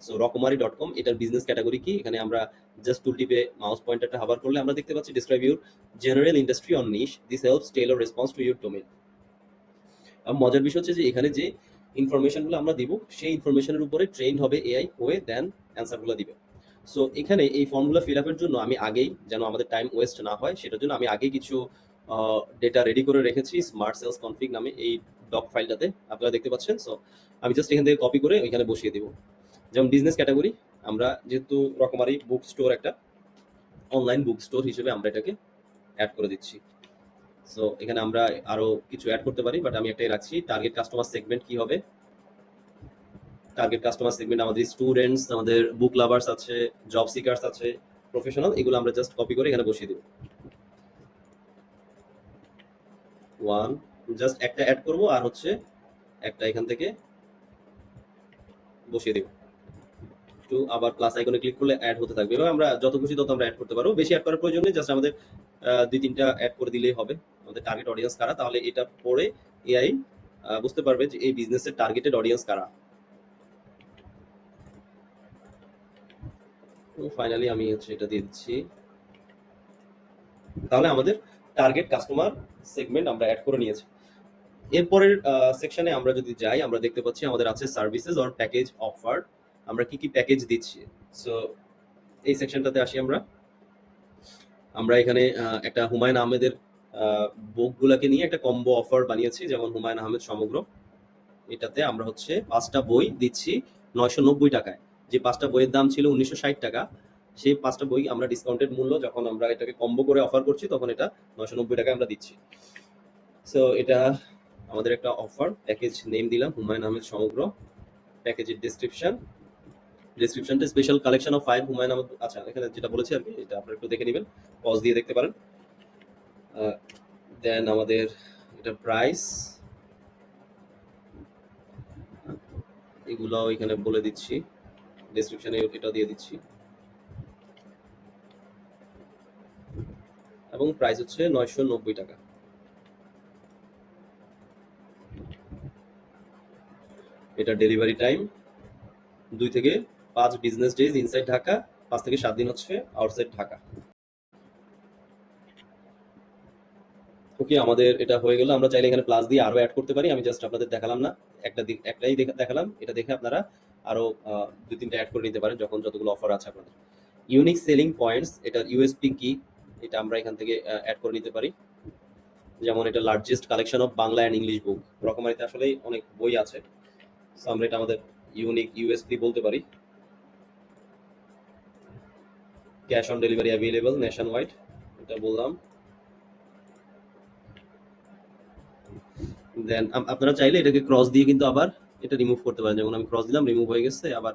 সো রকমারি.com, এটার বিজনেস ক্যাটাগরি কি, এখানে আমরা জাস্ট টুল টিপে মাউস পয়েন্টারটা হাবার করলে আমরা দেখতে পাচ্ছি describe your general industry on niche, this helps Taylor response to your domain. মজার বিষয় হচ্ছে যে এখানে যে ইনফরমেশনগুলো আমরা দিব সেই ইনফরমেশনের উপরে ট্রেন হবে এআই, হয়ে দেন অ্যান্সারগুলো দিবে। সো এখানে এই ফর্মগুলো ফিল আপের জন্য আমি আগেই, যেন আমাদের টাইম ওয়েস্ট না হয় সেটার জন্য আমি আগেই কিছু ডেটা রেডি করে রেখেছি স্মার্ট সেলস কনফিগ নামে এই ডক ফাইলটাতে, আপনারা দেখতে পাচ্ছেন। সো আমি জাস্ট এখান থেকে কপি করে ওইখানে বসিয়ে দিব। যেমন বিজনেস ক্যাটাগরি, আমরা যেহেতু রকমারি বুক স্টোর একটা অনলাইন বুক স্টোর হিসেবে আমরা এটাকে অ্যাড করে দিচ্ছি। সো এখানে আমরা আরো কিছু অ্যাড করতে পারি, বাট আমি একটাই রাখছি। টার্গেট কাস্টমার সেগমেন্ট কি হবে, টার্গেট কাস্টমার সেগমেন্ট আমাদের স্টুডেন্টস, আমাদের বুক লাভার্স আছে, জব সিকার্স আছে, প্রফেশনাল, এগুলো আমরা জাস্ট কপি করে এখানে বসিয়ে দিব। ওয়ান, জাস্ট একটা অ্যাড করব আর হচ্ছে একটা এখান থেকে বসিয়ে দেব। টু, আবার প্লাস আইকনে ক্লিক করলে অ্যাড হতে থাকবে। এবার আমরা যত খুশি তত আমরা অ্যাড করতে পারবো। বেশি অ্যাড করার প্রয়োজন নেই, জাস্ট আমাদের দুই তিনটা অ্যাড করে দিলেই হবে। আমাদের টার্গেট অডিয়েন্স কারা, তাহলে এটা পড়ে এআই বুঝতে পারবে যে এই বিজনেসের টার্গেটেড অডিয়েন্স কারা। ফাইনালি আমি হচ্ছে এটা দিয়ে দিচ্ছি। তাহলে আমাদের টার্গেট কাস্টমার সেগমেন্ট আমরা অ্যাড করে নিয়েছি। এরপরের সেকশনে আমরা যদি যাই, আমরা দেখতে পাচ্ছি আমাদের আছে সার্ভিসেস অর প্যাকেজ অফার, আমরা কি কি প্যাকেজ দিচ্ছি। সো এই সেকশনটাতে আসি আমরা। আমরা এখানে একটা হুমায়ুন আহমেদের বুকগুলোকে নিয়ে একটা কম্বো অফার বানিয়েছি, যেমন হুমায়ুন আহমেদ সমগ্র, এটাতে আমরা হচ্ছে 5টা বই দিচ্ছি 990 টাকায়। যে 5টা বইয়ের দাম ছিল 1960 টাকা, সেই 5টা বই আমরা ডিসকাউন্টেড মূল্য, যখন আমরা এটাকে কম্বো করে অফার করছি তখন এটা 990 টাকায় আমরা দিচ্ছি। সো এটা আমাদের একটা অফার। প্যাকেজ নেম দিলাম হুমায়ুন আহমেদ সমগ্র। প্যাকেজের ডিসক্রিপশনটা special collection of 5 Humayun Ahmed. আচ্ছা, এখানে যেটা বলেছি আর কি, এটা আপনারা একটু দেখে নেবেন, পজ দিয়ে দেখতে পারেন। দেন আমাদের এটা প্রাইস, এগুলো এখানে বলে দিচ্ছি, ডেসক্রিপশনে এটা দিয়ে দিচ্ছি। এবং প্রাইস হচ্ছে 990 টাকা। এটা ডেলিভারি টাইম 2 থেকে 5 বিজনেস ডেজ ইনসাইড ঢাকা, 5 থেকে 7 দিন হচ্ছে আউটসাইড ঢাকা। ওকে, আমাদের এটা হয়ে গেল। আমরা চাইলে এখানে প্লাস দিয়ে আরো অ্যাড করতে পারি, আমি জাস্ট আপনাদের দেখালাম না, একটাই দেখালাম। এটা দেখে আপনারা আরো 2-3টা অ্যাড করে নিতে পারেন যখন যতগুলো অফার আছে আপনাদের। ইউনিক সেলিং পয়েন্টস, এটা ইউএসপি কি, এটা আমরা এখান থেকে অ্যাড করে নিতে পারি। যেমন এটা largest collection of Bangla and English book, রকমারিতে আসলেই অনেক বই আছে। সো আমরা এটা আমাদের ইউনিক ইউএসপি বলতে পারি। Cash on delivery available nation wide, এটা বললাম। দেন আপনারা চাইলে এটাকে ক্রস দিয়ে কিন্তু আবার এটা রিমুভ করতে পারেন, যেমন আমি ক্রস দিলাম, রিমুভ হয়ে গেছে, আবার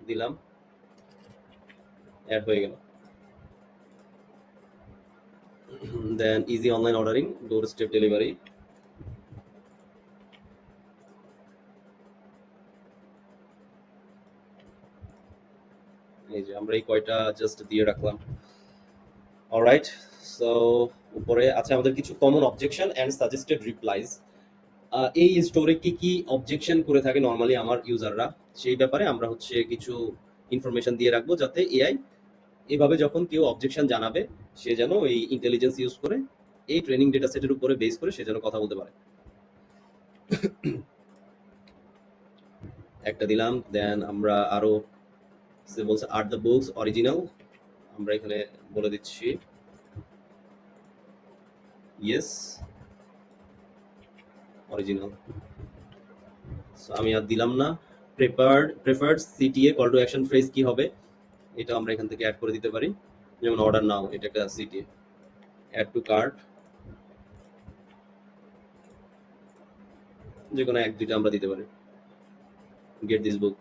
দিলাম, অ্যাড হয়ে গেল। Then easy online ordering, doorstep delivery. আমরা এই কয়টা জাস্ট দিয়ে রাখলাম। অলরাইট, সো উপরে আছে আমাদের কিছু common objection and suggested replies. এই স্টোরে কি কি অবজেকশন করে থাকে নর্মালি আমার ইউজাররা, সেই ব্যাপারে আমরা হচ্ছে কিছু ইনফরমেশন দিয়ে রাখবো, যাতে এআই এভাবে যখন কেউ অবজেকশন জানাবে সে যেন এই ইন্টেলিজেন্স ইউজ করে এই ট্রেনিং ডেটা সেটের উপরে বেস করে সে যেন কথা বলতে পারে। একটা দিলাম, দেন আমরা আরো সে বলছে আর দ্য বুকস অরিজিনাল, আমরা এখানে বলে দিচ্ছি ইয়েস অরিজিনাল। আমি আর দিলাম না। Preferred CTA call to action phrase কি হবে, এটা আমরা এখান থেকে অ্যাড করে দিতে পারি। যেমন অর্ডার নাও, এটা একটা সিটিএ। অ্যাড টু কার্ট, যে কোনো এক দুইটা আমরা দিতে পারি। Get this book.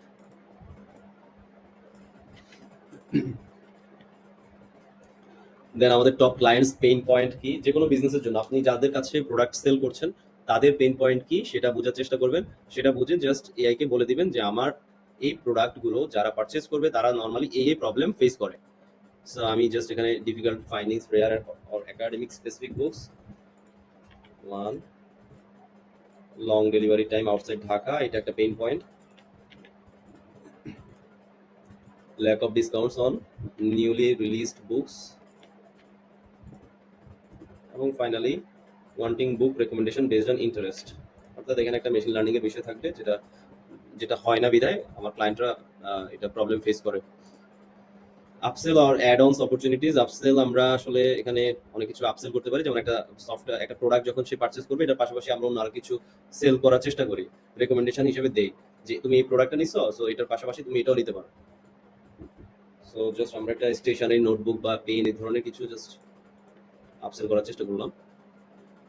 দেন আমাদের টপ ক্লায়েন্টস পেইন পয়েন্ট কি, যে কোনো বিজনেসের জন্য আপনি যাদের কাছে প্রোডাক্ট সেল করছেন তাদের পেইন পয়েন্ট কি সেটা বোঝার চেষ্টা করবেন। সেটা বুঝে জাস্ট এআই কে বলে দিবেন যে আমার এই প্রোডাক্টগুলো যারা পারচেজ করবে তারা নর্মালি এই প্রবলেম ফেস করে। সো আমি জাস্ট এখানে difficult findings rare or academic specific books, one long delivery time outside Dhaka, এটা একটা pain point. Lack of discounts on newly released books, এবং finally wanting book recommendation based on interest. অর্থাৎ এখানে একটা machine learning এর বিষয় থাকবে, যেটা যেটা হয় না বিধায় আমার ক্লায়েন্টরা এটা প্রবলেম ফেস করে। আপসেল আর অ্যাড অনস অপরচুনিটিজ। আপসেল আমরা আসলে এখানে অনেক কিছু আপসেল করতে পারি, যেমন একটা সফটওয়্যার একটা প্রোডাক্ট যখন সে পারচেজ করবে এটার পাশাপাশি আমরা অন্য আরো কিছু সেল করার চেষ্টা করি, রেকমেন্ডেশন হিসেবে দেই যে তুমি এই প্রোডাক্টটা নিছো, সো এটার পাশাপাশি তুমি এটাও নিতে পারো। সো জাস্ট আমরা একটা স্টেশনারি নোটবুক বা পেন এই ধরনের কিছু জাস্ট আপসেল করার চেষ্টা করলাম।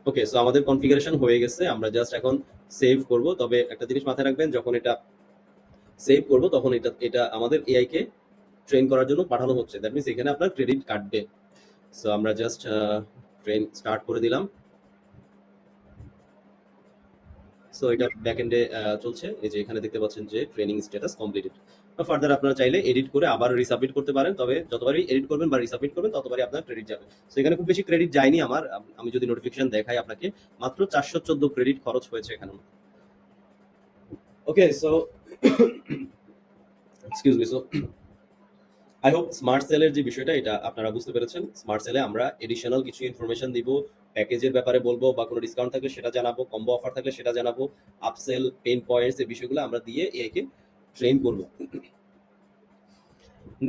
ওকে, সো আমাদের কনফিগারেশন হয়ে গেছে, আমরা জাস্ট এখন সেভ করব। তবে একটা জিনিস মাথায় রাখবেন, যখন এটা সেভ করব তখন এটা এটা আমাদের এআই কে ট্রেন করার জন্য পাঠানো হচ্ছে, দ্যাট মিনস এখানে আপনার ক্রেডিট কাটবে। সো আমরা জাস্ট ট্রেন স্টার্ট করে দিলাম। সো এটা ব্যাকএন্ডে চলছে, এই যে এখানে দেখতে পাচ্ছেন যে ট্রেনিং স্ট্যাটাস কমপ্লিটেড। ফার্দার আপনারা চাইলে এডিট করে আবার রিসাবমিট করতে পারেন, তবে যতবারই এডিট করবেন বা রিসাবমিট করবেন ততবারই আপনার ক্রেডিট যাবে। সো এখানে খুব বেশি ক্রেডিট যায়নি আমার, আমি যদি নোটিফিকেশন দেখাই আপনাকে, মাত্র 414 ক্রেডিট খরচ হয়েছে এখানে। Okay, so excuse me, so I hope smart সেলের যে বিষয়টা এটা আপনারা বুঝতে পেরেছেন। স্মার্ট সেলে আমরা এডিশনাল কিছু ইনফরমেশন দিব, প্যাকেজের ব্যাপারে বলবো, বা কোনো ডিসকাউন্ট থাকলে সেটা জানাবো, কম্বো অফার থাকলে সেটা জানাবো, আপসেল পেইন পয়েন্টস এই বিষয়গুলো আমরা দিয়ে এআই কে ট্রেন করব।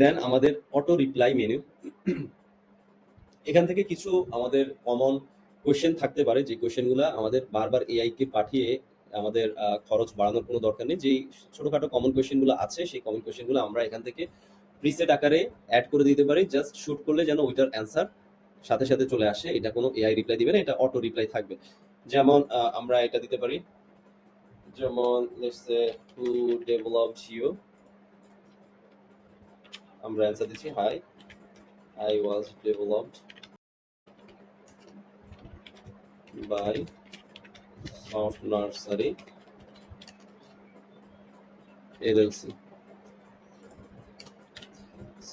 দেন আমাদের অটো রিপ্লাই মেনু, এখান থেকে কিছু আমাদের কমন কোয়েশ্চেন থাকতে পারে, যে কোয়েশ্চেনগুলো আমাদের বারবার এআই কে পাঠিয়ে আমাদের খরচ বাড়ানোর কোনো দরকার নেই। যেই ছোটখাটো কমন কোয়েশ্চেনগুলো আছে সেই কমন কোয়েশ্চেনগুলো আমরা এখান থেকে প্রিসেট আকারে অ্যাড করে দিতে পারি, জাস্ট শুট করলে যেন ওইটার অ্যান্সার সাথে সাথে চলে আসে। এটা কোনো এআই রিপ্লাই দিবে না, এটা অটো রিপ্লাই থাকবে। যেমন আমরা এটা দিতে পারি, যেমন let's say who developed you, আমরা অ্যান্সার দিচ্ছি hi, I was developed by soft nursery LLC.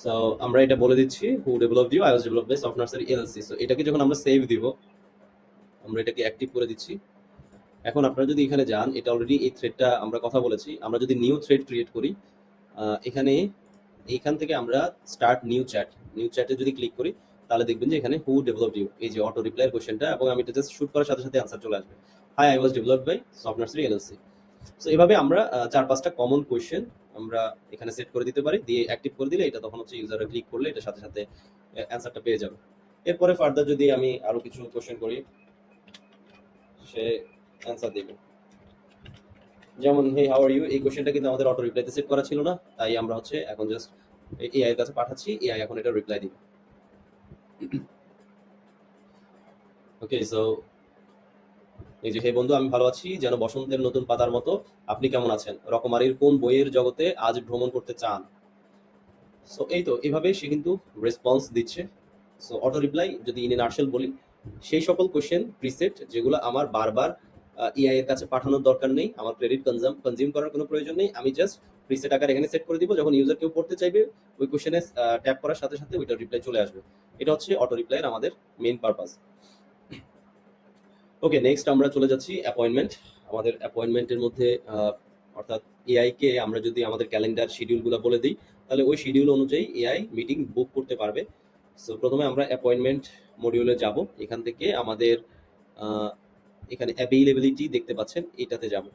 So আমরা এটা বলে দিচ্ছি who developed you, I was developed by soft nursery LLC. So এটাকে যখন আমরা সেভ দিব, আমরা এটাকে অ্যাক্টিভ করে দিচ্ছি। এখন আপনারা যদি এখানে যান, এটা অলরেডি এই থ্রেডটা আমরা কথা বলেছি, আমরা যদি নিউ থ্রেড ক্রিয়েট করি, এখানে এইখান থেকে আমরা স্টার্ট নিউ চ্যাটে যদি ক্লিক করি, তাহলে দেখবেন যে এখানে হু ডেভেলপড ইউ, এই যে অটো রিপ্লাইয়ের কোশ্চেনটা, এবং আমি এটা জাস্ট শুট করার সাথে সাথে আনসার চলে আসবে, hi I was developed by soft nursery LLC. So এভাবে আমরা 4-5টা কমন কোয়েশ্চেন আমরা এখানে সেট করে দিতে পারি, দিয়ে অ্যাক্টিভ করে দিলে এটা তখন হচ্ছে ইউজাররা ক্লিক করলে এটা সাথে সাথে অ্যান্সারটা পেয়ে যাবে। এরপরে ফার্দার যদি আমি আরো কিছু কোয়েশ্চেন করি, সে অ্যান্সার দিবে। যেমন হে হাউ আর ইউ, এই কোশ্চেনটা কিন্তু আমাদের অটো রিপ্লাইতে সেট করা ছিল না, তাই আমরা হচ্ছে এখন জাস্ট এআই এর কাছে পাঠাচ্ছি, এআই এখন এটা রিপ্লাই দিবে। ওকে, সো এই যে হে বন্ধু আমি ভালো আছি, যেন বসন্তের নতুন পাতার মতো, আপনি কেমন আছেন, রকমারির কোন বইয়ের জগতে আজ ভ্রমণ করতে চান। সো এই তো এভাবে সে কিন্তু রেসপন্স দিচ্ছে। সো অটো রিপ্লাই যদি ইন এ নাটশেল বলি, সেই সকল কোশ্চেন প্রিসেট যেগুলো আমার বারবার এআই এর কাছে পাঠানোর দরকার নেই, আমার ক্রেডিট কনজিউম করার কোনো প্রয়োজন নেই, আমি জাস্ট প্রিসেট আকার এখানে সেট করে দিব। যখন ইউজার কেউ পড়তে চাইবে ওই কোশ্চেনে ট্যাপ করার সাথে সাথে ওইটার রিপ্লাই চলে আসবে। এটা হচ্ছে অটো রিপ্লাইয়ের আমাদের মেইন পারপাস। ওকে, নেক্সট আমরা চলে যাচ্ছি অ্যাপয়েন্টমেন্ট। আমাদের অ্যাপয়েন্টমেন্টের মধ্যে অর্থাৎ এআই কে আমরা যদি আমাদের ক্যালেন্ডার শিডিউলগুলো বলে দিই, তাহলে ওই শিডিউল অনুযায়ী এআই মিটিং বুক করতে পারবে। সো প্রথমে আমরা অ্যাপয়েন্টমেন্ট মডিউলে যাব। এখান থেকে আমাদের এখানে অ্যাভেইলেবিলিটি দেখতে পাচ্ছেন, এটাতে যাব।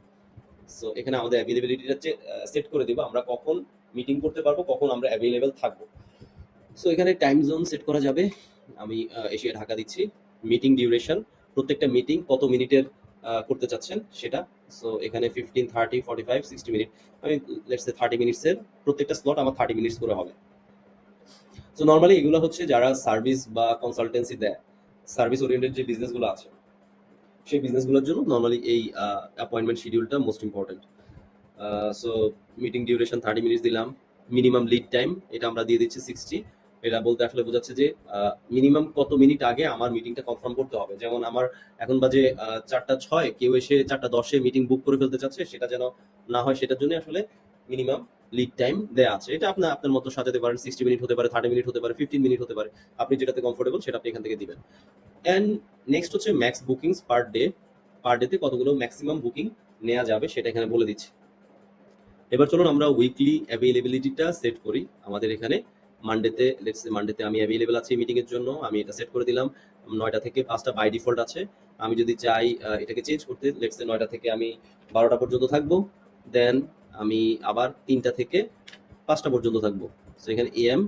সো এখানে আমাদের অ্যাভেইলেবিলিটিটা সেট করে দিব, আমরা কখন মিটিং করতে পারবো, কখন আমরা অ্যাভেইলেবল থাকবো। সো এখানে টাইম জোন সেট করা যাবে। আমি এশিয়া ঢাকা দিচ্ছি। মিটিং ডিউরেশন, প্রত্যেকটা মিটিং কত মিনিটের করতে চাচ্ছেন সেটা। সো এখানে 15, 30, 45, 60 মিনিট, আমি লেটস সে 30 মিনিটসের প্রত্যেকটা স্লট আমার 30 মিনিটস করে হবে। সো নর্মালি এগুলো হচ্ছে যারা সার্ভিস বা কনসালটেন্সি দেয়, সার্ভিস ওরিয়েন্টেড যে বিজনেসগুলো আছে সেই বিজনেসগুলোর জন্য নর্মালি এই অ্যাপয়েন্টমেন্ট শিডিউলটা most important. So meeting duration 30 minutes দিলাম। মিনিমাম লিড টাইম এটা আমরা দিয়ে দিচ্ছি 60। এটা বলতে আসলে বোঝাচ্ছে যে মিনিমাম কত মিনিট আগে আমার মিটিংটা কনফার্ম করতে হবে। যেমন আমার এখন বাজে 4:06, কেউ এসে 4:10-এ মিটিং বুক করে ফেলতে চাচ্ছে, সেটা যেন না হয় সেটার জন্য আসলে মিনিমাম লিড টাইম দেয়া আছে। এটা আপনার মতো সাজাতে পারেন, 60 মিনিট হতে পারে, 30 মিনিট হতে পারে, 15 মিনিট হতে পারে। আপনি যেটাতে কমফোর্টেবল সেটা আপনি এখান থেকে দিবেন। অ্যান্ড নেক্সট হচ্ছে ম্যাক্স বুকিংস পার ডে। পার ডেতে কতগুলো ম্যাক্সিমাম বুকিং নেওয়া যাবে সেটা এখানে বলে দিচ্ছি। এবার চলুন আমরা উইকলি অ্যাভেইলেবিলিটিটা সেট করি। আমাদের এখানে মানডেতে, লেটস সে মানডেতে আমি অ্যাভেইলেবল আছি মিটিং এর জন্য, আমি এটা সেট করে দিলাম 9টা থেকে 5টা বাই ডিফল্ট আছে। আমি যদি চাই এটাকে চেঞ্জ করতে, লেটস সে 9টা থেকে আমি 12টা পর্যন্ত থাকবো, দেন আমি আবার 3টা থেকে 5টা পর্যন্ত থাকবো। সো এখানে এএম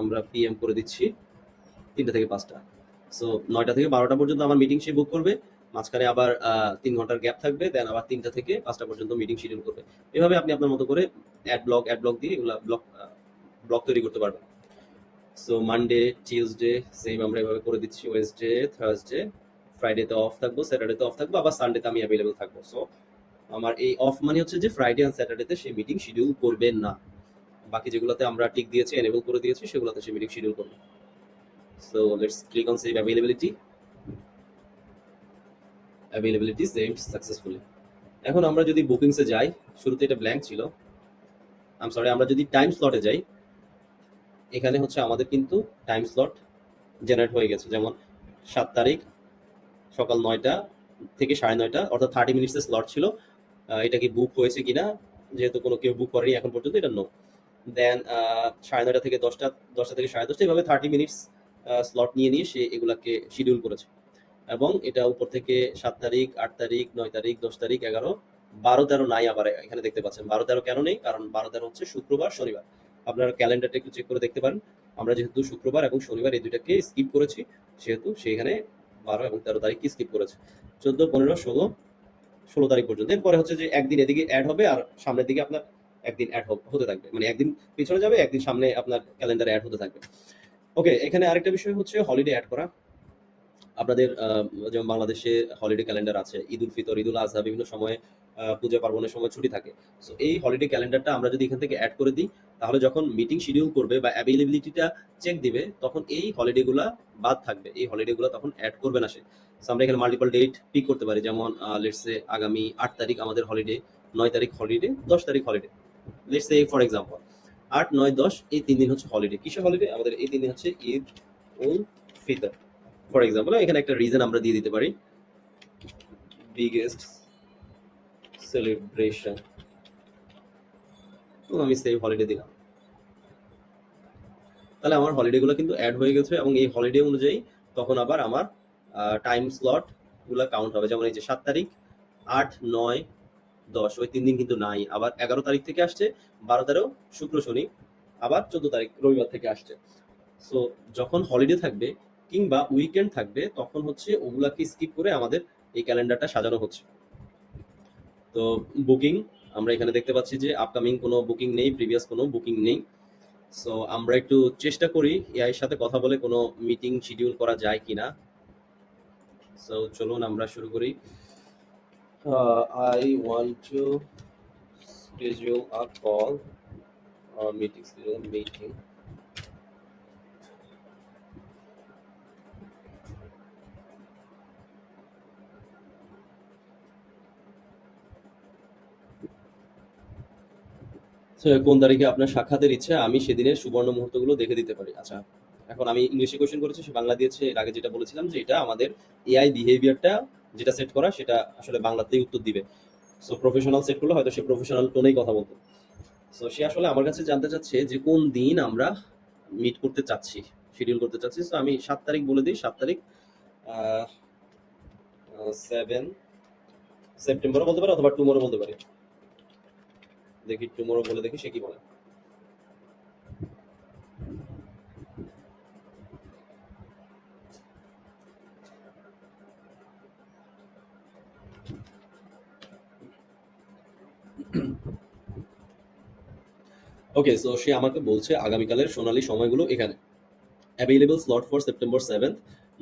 আমরা পিএম করে দিচ্ছি, 3টা থেকে 5টা। সো 9টা থেকে 12টা পর্যন্ত আমার মিটিং সে বুক করবে, মাঝখানে আবার 3 ঘন্টার গ্যাপ থাকবে, দেন আবার 3টা থেকে 5টা পর্যন্ত মিটিং শিডিউল করবে। এভাবে আপনি আপনার মতো করে অ্যাড ব্লক দিয়ে এগুলা ব্লক তৈরি করতে পারবেন। সো মানডে, টিউসডে সেম আমরা এভাবে করে দিচ্ছি, ওয়েডনেসডে, থার্সডে, ফ্রাইডেতে অফ থাকবো, স্যাটারডেতে অফ থাকবো, আবার সানডেতে আমি অ্যাভেলেবল থাকবো। সো আমার এই অফ মানে হচ্ছে যে ফ্রাইডে আর স্যাটারডেতে সে মিটিং শিডিউল করবেন না। বাকি যেগুলোতে আমরা টিক দিয়েছি, এনেবল করে দিয়েছি, সেগুলোতে সে মিটিং শিডিউল করবে। So let's click on save availability. Availability saved successfully. এখন আমরা যদি বুকিংসে যাই, শুরুতে এটা ব্ল্যাঙ্ক ছিল, আমরা যদি টাইম স্লটে যাই, এখানে হচ্ছে আমাদের কিন্তু টাইম স্লট জেনারেট হয়ে গেছে। যেমন 7 তারিখ সকাল 9টা থেকে 9:30, অর্থাৎ 30 মিনিটসের স্লট ছিল। এটা কি বুক হয়েছে কিনা, যেহেতু কোনো কেউ বুক করেনি এখন পর্যন্ত, এটা নো। দেন 9:30 থেকে 10টা, 10টা থেকে 10:30, এভাবে 30 মিনিটস স্লট নিয়ে সে এগুলাকে শিডিউল করেছে। এবং এটা উপর থেকে 7 তারিখ, 8 তারিখ, 9 তারিখ, 10 তারিখ, 11, 12, 13 নাই। আবার এখানে দেখতে পাচ্ছেন 12, 13 কেন নেই, কারণ 12, 13 হচ্ছে শুক্রবার, শনিবার। আপনারা ক্যালেন্ডারটা একটু চেক করে দেখতে পারেন। আমরা যেহেতু শুক্রবার এবং শনিবার এই দুইটাকে স্কিপ করেছি, সেহেতু সেখানে 12 এবং 13 তারিখকে স্কিপ করেছে। 14, 15, 16, 16 তারিখ পর্যন্ত। এরপরে হচ্ছে যে একদিন এদিকে অ্যাড হবে আর সামনের দিকে আপনার একদিন অ্যাড হতে থাকবে, মানে একদিন পিছনে যাবে, একদিন সামনে আপনার ক্যালেন্ডারে অ্যাড হতে থাকবে। ওকে, এখানে আরেকটা বিষয় হচ্ছে হলিডে অ্যাড করা। আপনাদের যেমন বাংলাদেশে হলিডে ক্যালেন্ডার আছে, ঈদ উল ফিতর, ঈদ উল আজহা, বিভিন্ন সময়ে পূজা পার্বণের সময় ছুটি থাকে। সো এই হলিডে ক্যালেন্ডারটা আমরা যদি এখান থেকে অ্যাড করে দিই, তাহলে যখন মিটিং শিডিউল করবে বা অ্যাভেইলেবিলিটিটা চেক দিবে, তখন এই হলিডেগুলা বাদ থাকবে, এই হলিডেগুলো তখন অ্যাড করবে না সে। সো আমরা এখানে মাল্টিপল ডেট পিক করতে পারি, যেমন লেটস সে আগামী 8 তারিখ আমাদের হলিডে, 9 তারিখ হলিডে, 10 তারিখ holiday. Let's say for example 8, 9, 10 এই 3 দিন হচ্ছে হলিডে। কিসের হলিডে? আমাদের এই 3 দিন হচ্ছে ঈদ উল ফিতর। ফর এক্সাম্পল এখানে একটা রিজন আমরা দিয়ে দিতে পারি, বিগেস্ট সেলিব্রেশন। আমি সেভ হলিডে দিলাম। তাহলে আমার হলিডেগুলো কিন্তু অ্যাড হয়ে গেছে, এবং এই হলিডে অনুযায়ী তখন আবার আমার টাইম স্লট গুলা কাউন্ট হবে। যেমন এই যে 7 তারিখ, 8, 9, 10 ওই 3 দিন কিন্তু নাই। আবার 11 তারিখ থেকে আসছে, 12, 13 শুক্র শনি, আবার 14 তারিখ রবিবার থেকে আসছে। সো যখন হলিডে থাকবে কিংবা উইকেন্ড থাকবে, তখন হচ্ছে ওগুলাকে স্কিপ করে আমাদের এই ক্যালেন্ডারটা সাজানো হচ্ছে। তো বুকিং আমরা এখানে দেখতে পাচ্ছি যে আপকামিং কোনো বুকিং নেই, প্রিভিয়াস কোনো বুকিং নেই। সো আমরা একটু চেষ্টা করি এআই এর সাথে কথা বলে কোনো মিটিং শিডিউল করা যায় কিনা। সো চলুন আমরা শুরু করি। I want to schedule a call or meeting. তো কোন তারিখে আপনার সাক্ষাতের ইচ্ছা আমি সেদিনের সুবর্ণ মুহূর্তগুলো দেখে দিতে পারি। আচ্ছা, এখন আমি ইংলিশে কোয়েশ্চেন করেছি, সে বাংলা দিয়েছে। এর আগে যেটা বলেছিলাম যে এটা আমাদের এআই বিহেভিয়ারটা যেটা সেট করা সেটা আসলে বাংলাতেই উত্তর দিবে। সো প্রফেশনাল সেট করলে হয়তো সে প্রফেশনাল টোনেই কথা বলতো। সো সে আসলে আমার কাছে জানতে চাচ্ছে যে কোন দিন আমরা মিট করতে চাচ্ছি, শিডিউল করতে চাচ্ছি। সো আমি ৭ তারিখ বলে দিই। ৭ তারিখ 7 সেপ্টেম্বরও বলতে পারি অথবা টুমোরো বলতে পারি। দেখি টুমোরো বলে দেখি সে কি বলে। ওকে, সো সে আমাকে বলছে আগামীকালের সোনালী সময়গুলো এখানে। অ্যাভেলেবল স্লট ফর সেপ্টেম্বর 7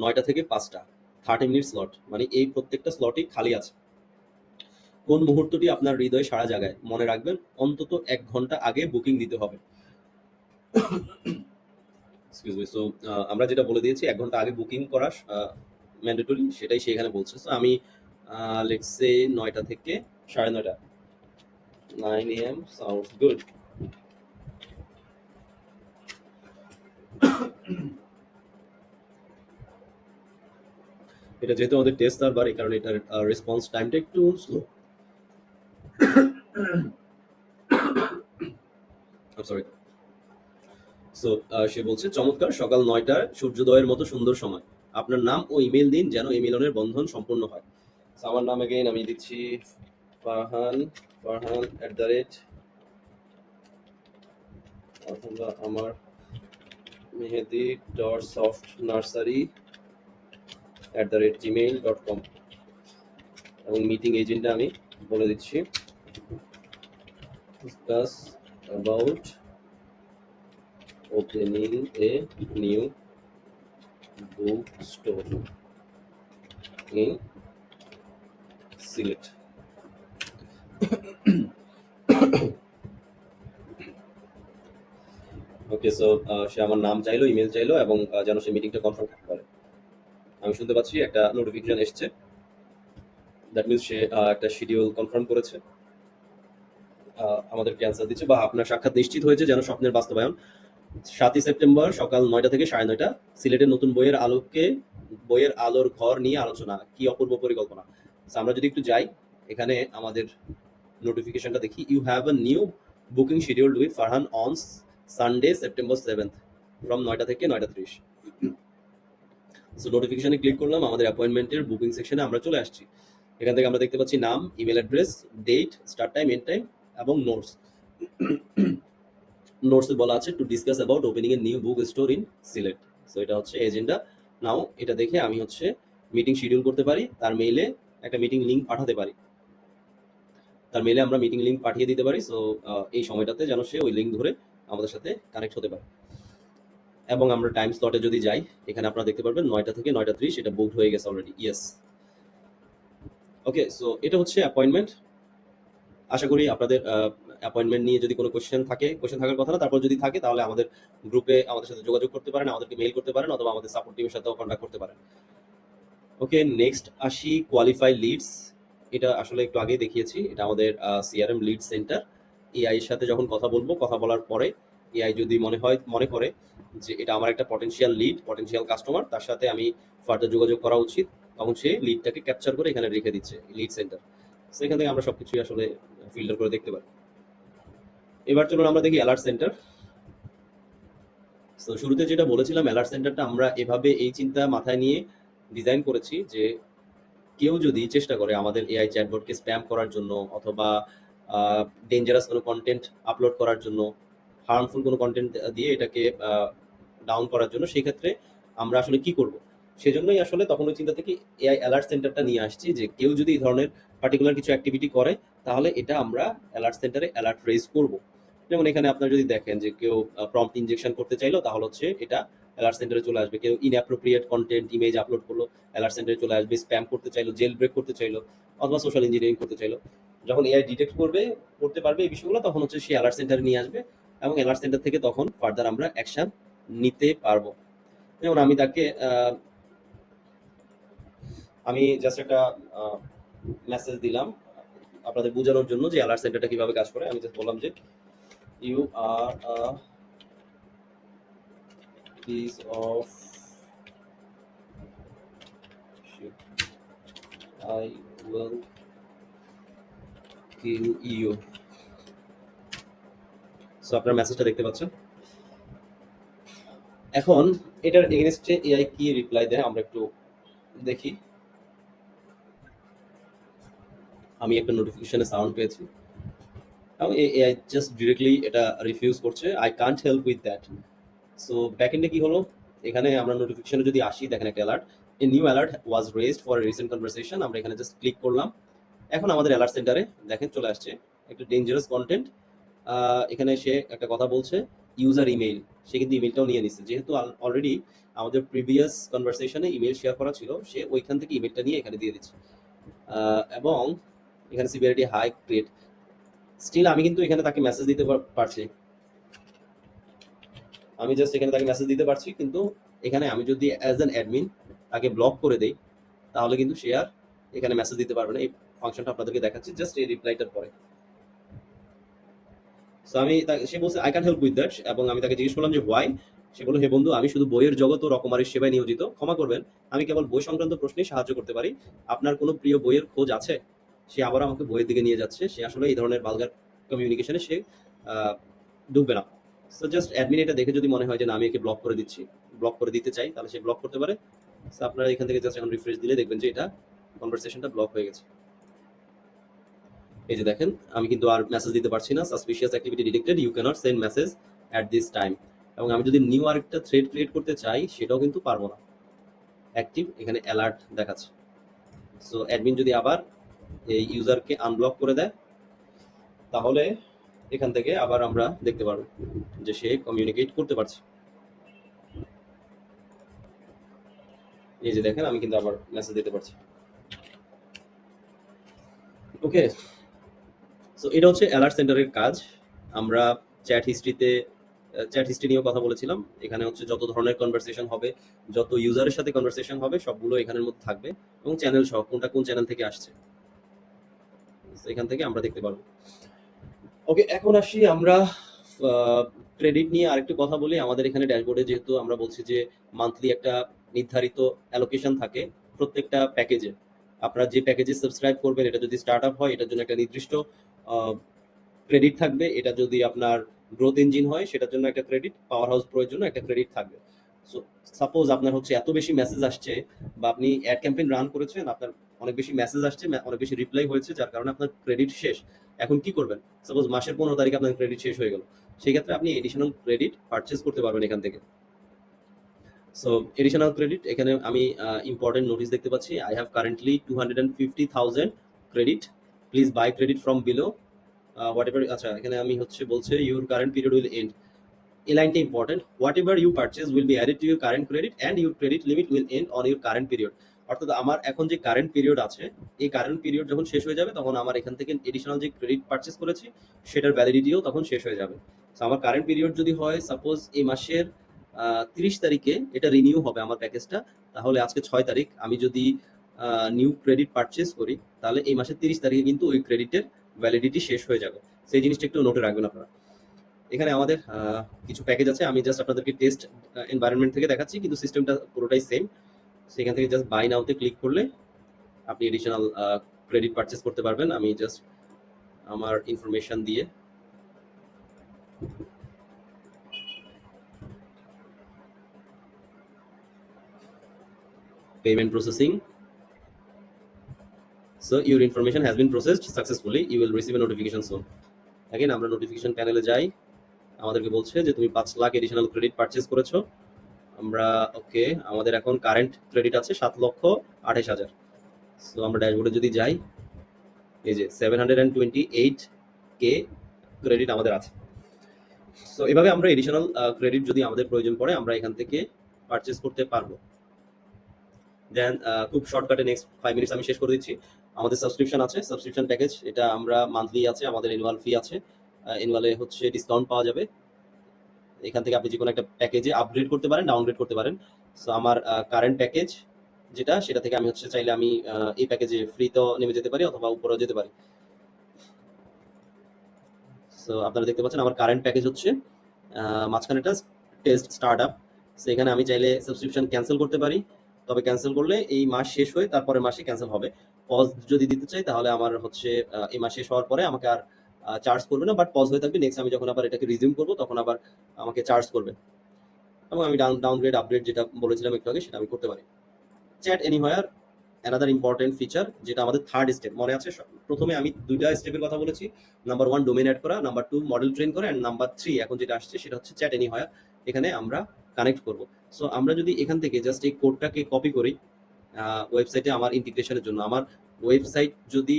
9টা থেকে 5টা 30 মিনিট স্লট, মানে এই প্রত্যেকটা স্লটই খালি আছে। কোন মুহূর্তটি আপনার হৃদয়ে সাড়া জাগায় মনে রাখবেন অন্তত 1 ঘন্টা আগে বুকিং দিতে হবে। Excuse me. সো আমরা যেটা বলে দিয়েছি 1 ঘন্টা আগে বুকিং করা ম্যান্ডেটরি, সেটাই সে এখানে বলছে। সো আমি লেটস সে 9টা থেকে 9:30 9 AM সাউন্ডস গুড। এটা যেহেতু আমাদের টেস্ট সার্ভার, এই কারণে এটার রেসপন্স টাইমটা একটু স্লো। সরি। সো সে বলছে চমৎকার, সকাল 9টার সূর্যোদয়ের মতো সুন্দর সময়। আপনার নাম ও ইমেল দিন যেন এই মিলনের বন্ধন সম্পূর্ণ হয়। So, আমার নাম এগেইন আমি দিচ্ছি ফারহান, ফারহান @ অথবা আমার মেহেদি ডট সফট নার্সারি @gmail.com এবং মিটিং এজেন্টটা আমি বলে দিচ্ছি discuss about opening a new book store in Sylhet. Okay, so সে আমার নাম চাইলো, ইমেল চাইলো এবং যেন সে মিটিংটা কনফার্ম করে। আমি শুনতে পাচ্ছি একটা নোটিফিকেশন এসছে। দ্যাট মিন্স সে একটা শিডিউল কনফার্ম করেছে, আমাদেরকে অ্যান্সার দিচ্ছে বা আপনার সাক্ষাৎ নিশ্চিত হয়েছে যেন স্বপ্নের বাস্তবায়ন। 7ই সেপ্টেম্বর সকাল 9টা থেকে 9:30 সিলেটের নতুন বইয়ের আলোকে বইয়ের আলোর ঘর নিয়ে আলোচনা, কি অপূর্ব পরিকল্পনা। So, আমরা যদি একটু যাই এখানে আমাদের নোটিফিকেশনটা দেখি। You have a new booking scheduled with Farhan on Sunday September 7 from 9টা থেকে 9:30। সো নোটিফিকেশনে ক্লিক করলাম, আমাদের অ্যাপয়েন্টমেন্টের বুকিং সেকশনে আমরা চলে আসছি। এখান থেকে আমরা দেখতে পাচ্ছি নাম, email address, date, start time, end time এবং নোটস। নোটসে বলা আছে to discuss about opening a new book store in Sylhet. So এটা হচ্ছে এজেন্ডা। নাও এটা দেখে আমি হচ্ছে মিটিং শিডিউল করতে পারি, তার মেইলে একটা মিটিং লিংক পাঠাতে পারি, তার মেইলে আমরা মিটিং লিংক পাঠিয়ে দিতে পারি। সো এই সময়টাতে যেন সে ওই লিংক ধরে আমাদের সাথে কানেক্ট হতে পারে। এবং আমরা টাইম স্লটে যদি যাই এখানে আপনারা দেখতে পারবেন 9টা থেকে 9:30 সেটা বুকড হয়ে গেছে অলরেডি। ইয়েস। ওকে, সো এটা হচ্ছে অ্যাপয়েন্টমেন্ট। আশা করি আপনাদের অ্যাপয়েন্টমেন্ট নিয়ে যদি কোনো কোয়েশ্চেন থাকার কথা না, তারপর যদি থাকে তাহলে আমাদের গ্রুপে আমাদের সাথে যোগাযোগ করতে পারেন, আমাদেরকে মেইল করতে পারেন অথবা আমাদের সাপোর্ট টিমের সাথেও কন্ট্যাক্ট করতে পারেন। ওকে, নেক্সট আসি কোয়ালিফাই লিডস। এটা আসলে একটু আগেই দেখিয়েছি, এটা আমাদের সিআরএম লিড সেন্টার। এআই এর সাথে যখন কথা বলবো, কথা বলার পরে এআই যদি মনে করে যে এটা আমার একটা পটেনশিয়াল কাস্টমার, তার সাথে আমি ফার্দার যোগাযোগ করা উচিত, তখন সে লিডটাকে ক্যাপচার করে এখানে রেখে দিচ্ছে লিড সেন্টার। সেখান থেকে আমরা সবকিছুই আসলে ফিল্টার করে দেখতে পারি। এবার চলুন আমরা দেখি অ্যালার্ট সেন্টার। তো শুরুতে যেটা বলেছিলাম, অ্যালার্ট সেন্টারটা আমরা এভাবে এই চিন্তা মাথায় নিয়ে ডিজাইন করেছি যে কেউ যদি চেষ্টা করে আমাদের এআই চ্যাটবটকে স্প্যাম করার জন্য অথবা ডেঞ্জারাস কোনো কন্টেন্ট আপলোড করার জন্য, হার্মফুল কোনো কন্টেন্ট দিয়ে এটাকে ডাউন করার জন্য, সেই ক্ষেত্রে আমরা আসলে কি করব। সেজন্যই আসলে তখন ওই চিন্তা থেকে এআই অ্যালার্ট সেন্টারটা নিয়ে আসছি যে কেউ যদি এই ধরনের পার্টিকুলার কিছু অ্যাক্টিভিটি করে তাহলে এটা আমরা অ্যালার্ট সেন্টারে অ্যালার্ট রেজ করব। যেমন এখানে আপনারা যদি দেখেন যে কেউ প্রম্পট ইনজেকশন করতে চাইলো, তাহলে হচ্ছে এটা অ্যালার্ট সেন্টারে চলে আসবে। কেউ ইনঅ্যাপ্রোপ্রিয়েট কন্টেন্ট ইমেজ আপলোড করলো, অ্যালার্ট সেন্টারে চলে আসবে। স্প্যাম করতে চাইলো, জেল ব্রেক করতে চাইলো অথবা সোশ্যাল ইঞ্জিনিয়ারিং করতে চাইলো, যখন এআই ডিটেক্ট করতে পারবে এই বিষয়গুলো, তখন হচ্ছে সে অ্যালার্ট সেন্টারে নিয়ে আসবে এবং অ্যালার্ট সেন্টার থেকে তখন ফার্দার আমরা অ্যাকশন নিতে পারবো। যেমন আমি জাস্ট একটা মেসেজ দিলাম আপনাদের বোঝানোর জন্য যে অ্যালার্ট সেন্টারটা কিভাবে কাজ করে। আমি জাস্ট বললাম যে you are a piece of shit, I will kill you. So আপনার মেসেজটা দেখতে পাচ্ছেন। এখন এটার এগেইনস্টে এআই কি রিপ্লাই দেয় আমরা একটু দেখি। আমি একটা নোটিফিকেশনে সাউন্ড পেয়েছি এবং এআই জাস্ট ডিরেক্টলি এটা রিফিউজ করছে, I can't help with that. So ব্যাকএন্ডে কি হলো, এখানে আমরা নোটিফিকেশনে যদি আসি, দেখেন একটা alert, a new alert was raised for recent conversation. আমরা এখানে জাস্ট ক্লিক করলাম। এখন আমাদের অ্যালার্ট সেন্টারে দেখেন চলে আসছে একটা ডেঞ্জারাস কন্টেন্ট। এখানে সে একটা কথা বলছে, ইউজার ইমেইল। সে কিন্তু ইমেইলটাও নিয়ে নিচ্ছে, যেহেতু অলরেডি আমাদের প্রিভিয়াস কনভারসেশনে ইমেইল শেয়ার করা ছিল, সে ওইখান থেকে ইমেইলটা নিয়ে এখানে দিয়ে দিচ্ছে। এবং এখানে সিভিয়ারিটি হাই ক্রিয়েট। স্টিল আমি কিন্তু এখানে তাকে মেসেজ দিতে পারছি, আমি জাস্ট এখানে তাকে মেসেজ দিতে পারছি, কিন্তু এখানে আমি যদি অ্যাজ অ্যান অ্যাডমিন তাকে ব্লক করে দেই, তাহলে কিন্তু সে আর এখানে মেসেজ দিতে পারবে না। এই ফাংশনটা আপনাদেরকে দেখাচ্ছি জাস্ট এই রিপ্লাইটার পরে। সো সে বলছে I can help with that, এবং আমি তাকে জিজ্ঞেস করলাম যে হোয়াই। সে বলল, হে বন্ধু, আমি শুধু বইয়ের জগৎ ও রকমারির সেবায় নিয়োজিত, ক্ষমা করবেন, আমি কেবল বই সংক্রান্ত প্রশ্নেই সাহায্য করতে পারি। আপনার কোনো প্রিয় বইয়ের খোঁজ আছে? সে আবার আমাকে বইয়ের দিকে নিয়ে যাচ্ছে। সে আসলে এই ধরনের ভালগার কমিউনিকেশনে সে আহ, ডুববে না। সো জাস্ট অ্যাডমিন এটা দেখে যদি মনে হয় যে না, আমি একে ব্লক করে দিচ্ছি, ব্লক করে দিতে চাই, তাহলে সে ব্লক করতে পারে। সো আপনারা এখান থেকে জাস্ট এখন রিফ্রেশ দিলে দেখবেন যে এটা কনভারসেশনটা ব্লক হয়ে গেছে। এই যে দেখেন, আমি কিন্তু আর মেসেজ দিতে পারছি না। Suspicious activity detected, you can't send message at this time. এবং আমি যদি নিউ আরেকটা থ্রেড ক্রিয়েট করতে চাই, সেটাও কিন্তু পারবো না। অ্যাক্টিভ এখানে অ্যালার্ট দেখাচ্ছে। সো অ্যাডমিন যদি আবার এই ইউজারকে আনব্লক করে দেয়, তাহলে এখান থেকে আবার আমরা দেখতে পারবো যে সে কমিউনিকেট করতে পারছে। এই যে দেখেন, আমি কিন্তু আবার মেসেজ দিতে পারছি। ওকে, সো এটা হচ্ছে অ্যালার্ট সেন্টারের কাজ। আমরা চ্যাট হিস্ট্রি নিয়েও কথা বলেছিলাম। এখানে হচ্ছে যত ধরনের কনভারসেশন হবে, যত ইউজারের সাথে কনভারসেশন হবে, সবগুলো এখানের মধ্যে থাকবে, এবং চ্যানেল সহ কোনটা কোন চ্যানেল থেকে আসছে তো এখান থেকে আমরা দেখতে পারবো। ওকে, এখন আসি আমরা ক্রেডিট নিয়ে আরেকটু কথা বলি। আমাদের এখানে ড্যাশবোর্ডে যেহেতু আমরা বলছি যে মান্থলি একটা নির্ধারিত অ্যালোকেশন থাকে প্রত্যেকটা প্যাকেজে। আপনারা যে প্যাকেজে সাবস্ক্রাইব করবেন, এটা যদি স্টার্ট আপ হয়, এটার জন্য একটা নির্দিষ্ট ক্রেডিট থাকবে। এটা যদি আপনার গ্রোথ ইঞ্জিন হয়, সেটার জন্য একটা ক্রেডিট, পাওয়ার হাউস প্রোর জন্য একটা ক্রেডিট থাকবে। সো সাপোজ আপনার হচ্ছে এত বেশি মেসেজ আসছে, বা আপনি অ্যাড ক্যাম্পেইন রান করেছেন, আপনার অনেক বেশি মেসেজ আসছে, অনেক বেশি রিপ্লাই হয়েছে, যার কারণে আপনার ক্রেডিট শেষ। এখন কি করবেন? সাপোজ মাসের 15 তারিখে আপনার ক্রেডিট শেষ হয়ে গেল, সেই ক্ষেত্রে আপনি এডিশনাল ক্রেডিট পারচেজ করতে পারবেন এখান থেকে। সো এডিশনাল ক্রেডিট, এখানে আমি ইম্পর্টেন্ট নোটিস দেখতে পাচ্ছি, I have currently 250,000 credit, please buy credit from below whatever. আচ্ছা, এখানে আমি হচ্ছে বলছে your current period will end. এই লাইনটা important, whatever you purchase will be added to your current credit and your credit limit will end on your current period. অর্থাৎ আমার এখন যে কারেন্ট পিরিয়ড আছে, এই কারেন্ট পিরিয়ড যখন শেষ হয়ে যাবে, তখন আমার এখান থেকে এডিশনাল যে ক্রেডিট পারচেজ করেছি, সেটার ভ্যালিডিটিও তখন শেষ হয়ে যাবে। তো আমার কারেন্ট পিরিয়ড যদি হয় সাপোজ এই মাসের 30 তারিখে এটা রিনিউ হবে আমার প্যাকেজটা, তাহলে আজকে 6 তারিখ, আমি যদি নিউ ক্রেডিট পারচেজ করি, তাহলে এই মাসের 30 তারিখে কিন্তু ওই ক্রেডিটের ভ্যালিডিটি শেষ হয়ে যাবে। সেই জিনিসটা একটু নোটে রাখবেন আপনারা। এখানে আমাদের কিছু প্যাকেজ আছে, আমি জাস্ট আপনাদেরকে টেস্ট এনভায়রনমেন্ট থেকে দেখাচ্ছি, কিন্তু সিস্টেমটা পুরোটাই সেম। সেখান থেকে জাস্ট বাই নাওতে ক্লিক করলে আপনি এডিশনাল ক্রেডিট পারচেজ করতে পারবেন। আমি জাস্ট আমার ইনফরমেশন দিয়ে payment processing. So your information has been processed successfully, you will receive a notification soon. Again আমরা নোটিফিকেশন প্যানেলে যাই, আমাদেরকে বলছে যে তুমি 5 লাখ এডিশনাল ক্রেডিট পারচেজ করেছো। আমরা ওকে, আমাদের এখন কারেন্ট ক্রেডিট আছে 7,28,000। সো আমরা ড্যাশবোর্ডে যদি যাই, এই যে 728K ক্রেডিট আমাদের আছে। সো এভাবে আমরা এডিশনাল ক্রেডিট যদি আমাদের প্রয়োজন পড়ে, আমরা এখান থেকে পারচেজ করতে পারবো। দেন খুব শর্টকাটে নেক্সট 5 মিনিটস আমি শেষ করে দিচ্ছি। আমাদের সাবস্ক্রিপশন আছে, সাবস্ক্রিপশন প্যাকেজ, এটা আমরা মান্থলি আছে, আমাদের অ্যানুয়াল ফি আছে। অ্যানুয়ালে হচ্ছে ডিসকাউন্ট পাওয়া যাবে। এখান থেকে আপনি যে কোনো একটা প্যাকেজে আপগ্রেড করতে পারেন, ডাউনগ্রেড করতে পারেন। সো আমার কারেন্ট প্যাকেজ যেটা, সেটা থেকে আমি হচ্ছে চাইলে আমি এই প্যাকেজে ফ্রিতেও নেমে যেতে পারি, অথবা উপরেও যেতে পারি। সো আপনারা দেখতে পাচ্ছেন আমার কারেন্ট প্যাকেজ হচ্ছে মাঝখানে একটা টেস্ট স্টার্টআপ। সো এখানে আমি চাইলে সাবস্ক্রিপশন ক্যান্সেল করতে পারি, তবে ক্যান্সেল করলে এই মাস শেষ হয়ে তারপরের মাসে ক্যান্সেল হবে। পজ যদি দিতে চাই তাহলে আমার হচ্ছে এই মাস শেষ হওয়ার পরে আমাকে আর চার্জ করবে না, বাট পজ হয়ে থাকবে। নেক্সট আমি যখন আবার এটাকে রিজিউম করবো তখন আবার আমাকে চার্জ করবে, এবং আমি ডাউনগ্রেড আপডেট যেটা বলেছিলাম একটু আগে সেটা আমি করতে পারি। Chat anywhere another important feature, যেটা আমাদের থার্ড স্টেপ মনে আছে। প্রথমে আমি দুইটা স্টেপের কথা বলেছি, নাম্বার 1 ডোমেইন অ্যাড করা, নাম্বার 2 মডেল ট্রেন করা, এন্ড নাম্বার 3 এখন যেটা আসছে সেটা হচ্ছে চ্যাট এনিহোয়ার। এখানে আমরা কানেক্ট করব। সো আমরা যদি এখান থেকে জাস্ট এই কোডটাকে কপি করি ওয়েবসাইটে আমার ইন্টিগ্রেশনের জন্য, আমার ওয়েবসাইট যদি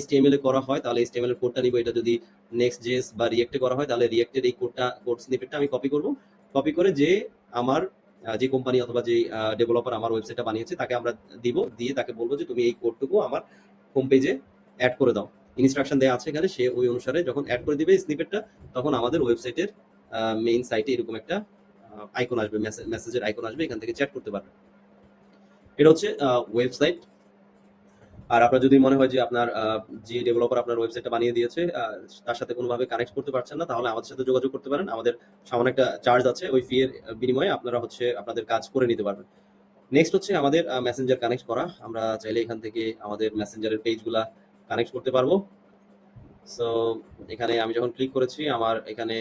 HTML এ করা হয় তাহলে HTML এর কোডটা নিব, এটা যদি Next.js বা React এ করা হয় তাহলে React এর এই কোড স্নিপেটটা আমি কপি করব। কপি করে যে আমার যে কোম্পানি অথবা যে ডেভেলপার আমার ওয়েবসাইটটা বানিয়েছে তাকে আমরা দিব, দিয়ে তাকে বলবো যে তুমি এই কোডটুকু আমার হোম পেজে অ্যাড করে দাও। ইনস্ট্রাকশন দেওয়া আছে এখানে, সে ওই অনুসারে যখন অ্যাড করে দিবে স্নিপেটটা তখন আমাদের ওয়েবসাইটের মেইন সাইটে এরকম একটা আইকন আসবে, মেসেজের আইকন আসবে, এখান থেকে চ্যাট করতে পারবে। এটা হচ্ছে ওয়েবসাইট। আর আপনার যদি মনে হয় যে আপনার যে ডেভেলপার আপনার ওয়েবসাইটটা বানিয়ে দিয়েছে তার সাথে কোনোভাবে কানেক্ট করতে পারছেন না, তাহলে আমাদের সাথে যোগাযোগ করতে পারেন। আমাদের সামান্য একটা চার্জ আছে, ওই ফি এর বিনিময়ে আপনারা হচ্ছে আপনাদের কাজ করে নিতে পারবেন। নেক্সট হচ্ছে আমাদের মেসেঞ্জার কানেক্ট করা। আমরা চাইলে এখান থেকে আমাদের মেসেঞ্জারের পেজগুলা কানেক্ট করতে পারবো। সো এখানে আমি যখন ক্লিক করেছি আমার এখানে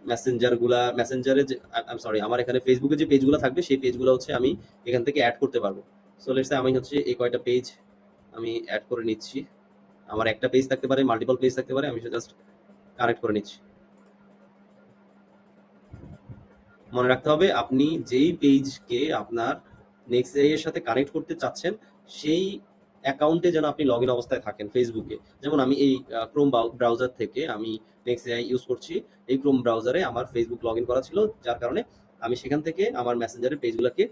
মেসেঞ্জারে যে সরি আমার এখানে ফেসবুকে যে পেজগুলো থাকবে সেই পেজগুলো হচ্ছে আমি এখান থেকে অ্যাড করতে পারবো। সো লেটস সে আমি হচ্ছে এই কয়টা পেজ আমি অ্যাড করে নিচ্ছি। আমার একটা পেজ থাকতে পারে, মাল্টিপল পেজ থাকতে পারে, আমি জাস্ট কানেক্ট করে নিচ্ছি। মনে রাখতে হবে আপনি যেই পেজকে আপনার নেক্সট.এআই এর সাথে কানেক্ট করতে চাচ্ছেন সেই অ্যাকাউন্টে যেন আপনি লগ ইন অবস্থায় থাকেন ফেসবুকে। যেমন আমি এই ক্রোম ব্রাউজার থেকে আমি নেক্সট.এআই ইউজ করছি, এই ক্রোম ব্রাউজারে আমার ফেসবুক লগ ইন করা ছিল, যার কারণে আমি সেখান থেকে আমার মেসেঞ্জারের পেজগুলোকে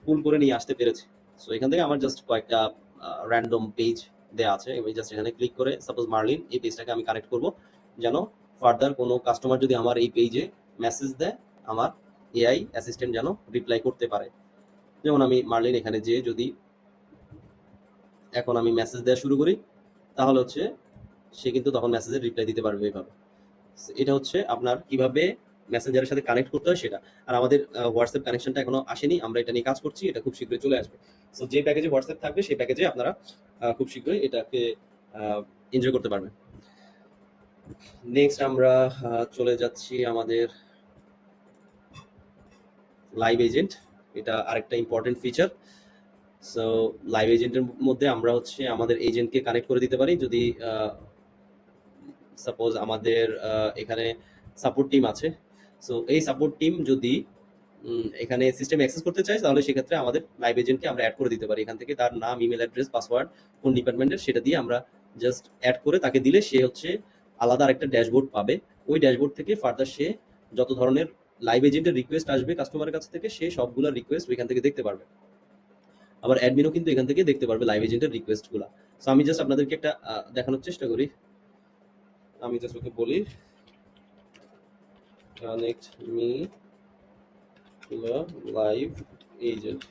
পুল করে নিয়ে আসতে পেরেছি। সো এখান থেকে আমার জাস্ট কয়েকটা র্যান্ডম পেজ দেওয়া আছে, আমি জাস্ট এখানে ক্লিক করে সাপোজ মার্লিন এই পেজটাকে আমি কানেক্ট করব, যেন ফার্দার কোনো কাস্টমার যদি আমার এই পেজে মেসেজ দেয় আমার এআই অ্যাসিস্ট্যান্ট যেন রিপ্লাই করতে পারে। যেমন আমি মার্লিন এখানে যে যদি এখন আমি মেসেজ দেওয়া শুরু করি তাহলে হচ্ছে সে কিন্তু তখন মেসেজের রিপ্লাই দিতে পারবে এইভাবে। এটা হচ্ছে আপনার কিভাবে মেসেঞ্জারের সাথে কানেক্ট করতে হয় সেটা। আর আমাদের হোয়াটসঅ্যাপ কানেকশনটা এখনো আসেনি, আমরা এটা নিয়ে কাজ করছি, এটা খুব শীঘ্রই চলে আসবে। সো যে প্যাকেজে হোয়াটসঅ্যাপ থাকবে সেই প্যাকেজে আপনারা খুব শীঘ্রই এটাকে এনজয় করতে পারবেন। নেক্সট আমরা চলে যাচ্ছি আমাদের লাইভ এজেন্ট। এটা আরেকটা ইম্পর্টেন্ট ফিচার। সো লাইভ এজেন্টের মধ্যে আমরা হচ্ছে আমাদের এজেন্টকে কানেক্ট করে দিতে পারি। যদি সাপোজ আমাদের এখানে সাপোর্ট টিম আছে, সো এই সাপোর্ট টিম যদি এখানে সিস্টেম অ্যাক্সেস করতে চাই তাহলে সেক্ষেত্রে আমাদের লাইভ এজেন্টকে আমরা অ্যাড করে দিতে পারি। এখান থেকে তার নাম, ইমেল অ্যাড্রেস, পাসওয়ার্ড, কোন ডিপার্টমেন্টের সেটা দিয়ে আমরা জাস্ট অ্যাড করে তাকে দিলে সে হচ্ছে আলাদা আরেকটা ড্যাশবোর্ড পাবে। ওই ড্যাশবোর্ড থেকে ফার্দার সে যত ধরনের লাইভ এজেন্টের রিকোয়েস্ট আসবে কাস্টমারের কাছ থেকে সে সবগুলোর রিকোয়েস্ট ওইখান থেকে দেখতে পারবে। আবার অ্যাডমিনও কিন্তু এখান থেকে দেখতে পারবে লাইভ এজেন্টের রিকোয়েস্টগুলো। সো আমি জাস্ট আপনাদেরকে একটা দেখানোর চেষ্টা করি। আমি জাস্ট ওকে বলি connect me to a live agent.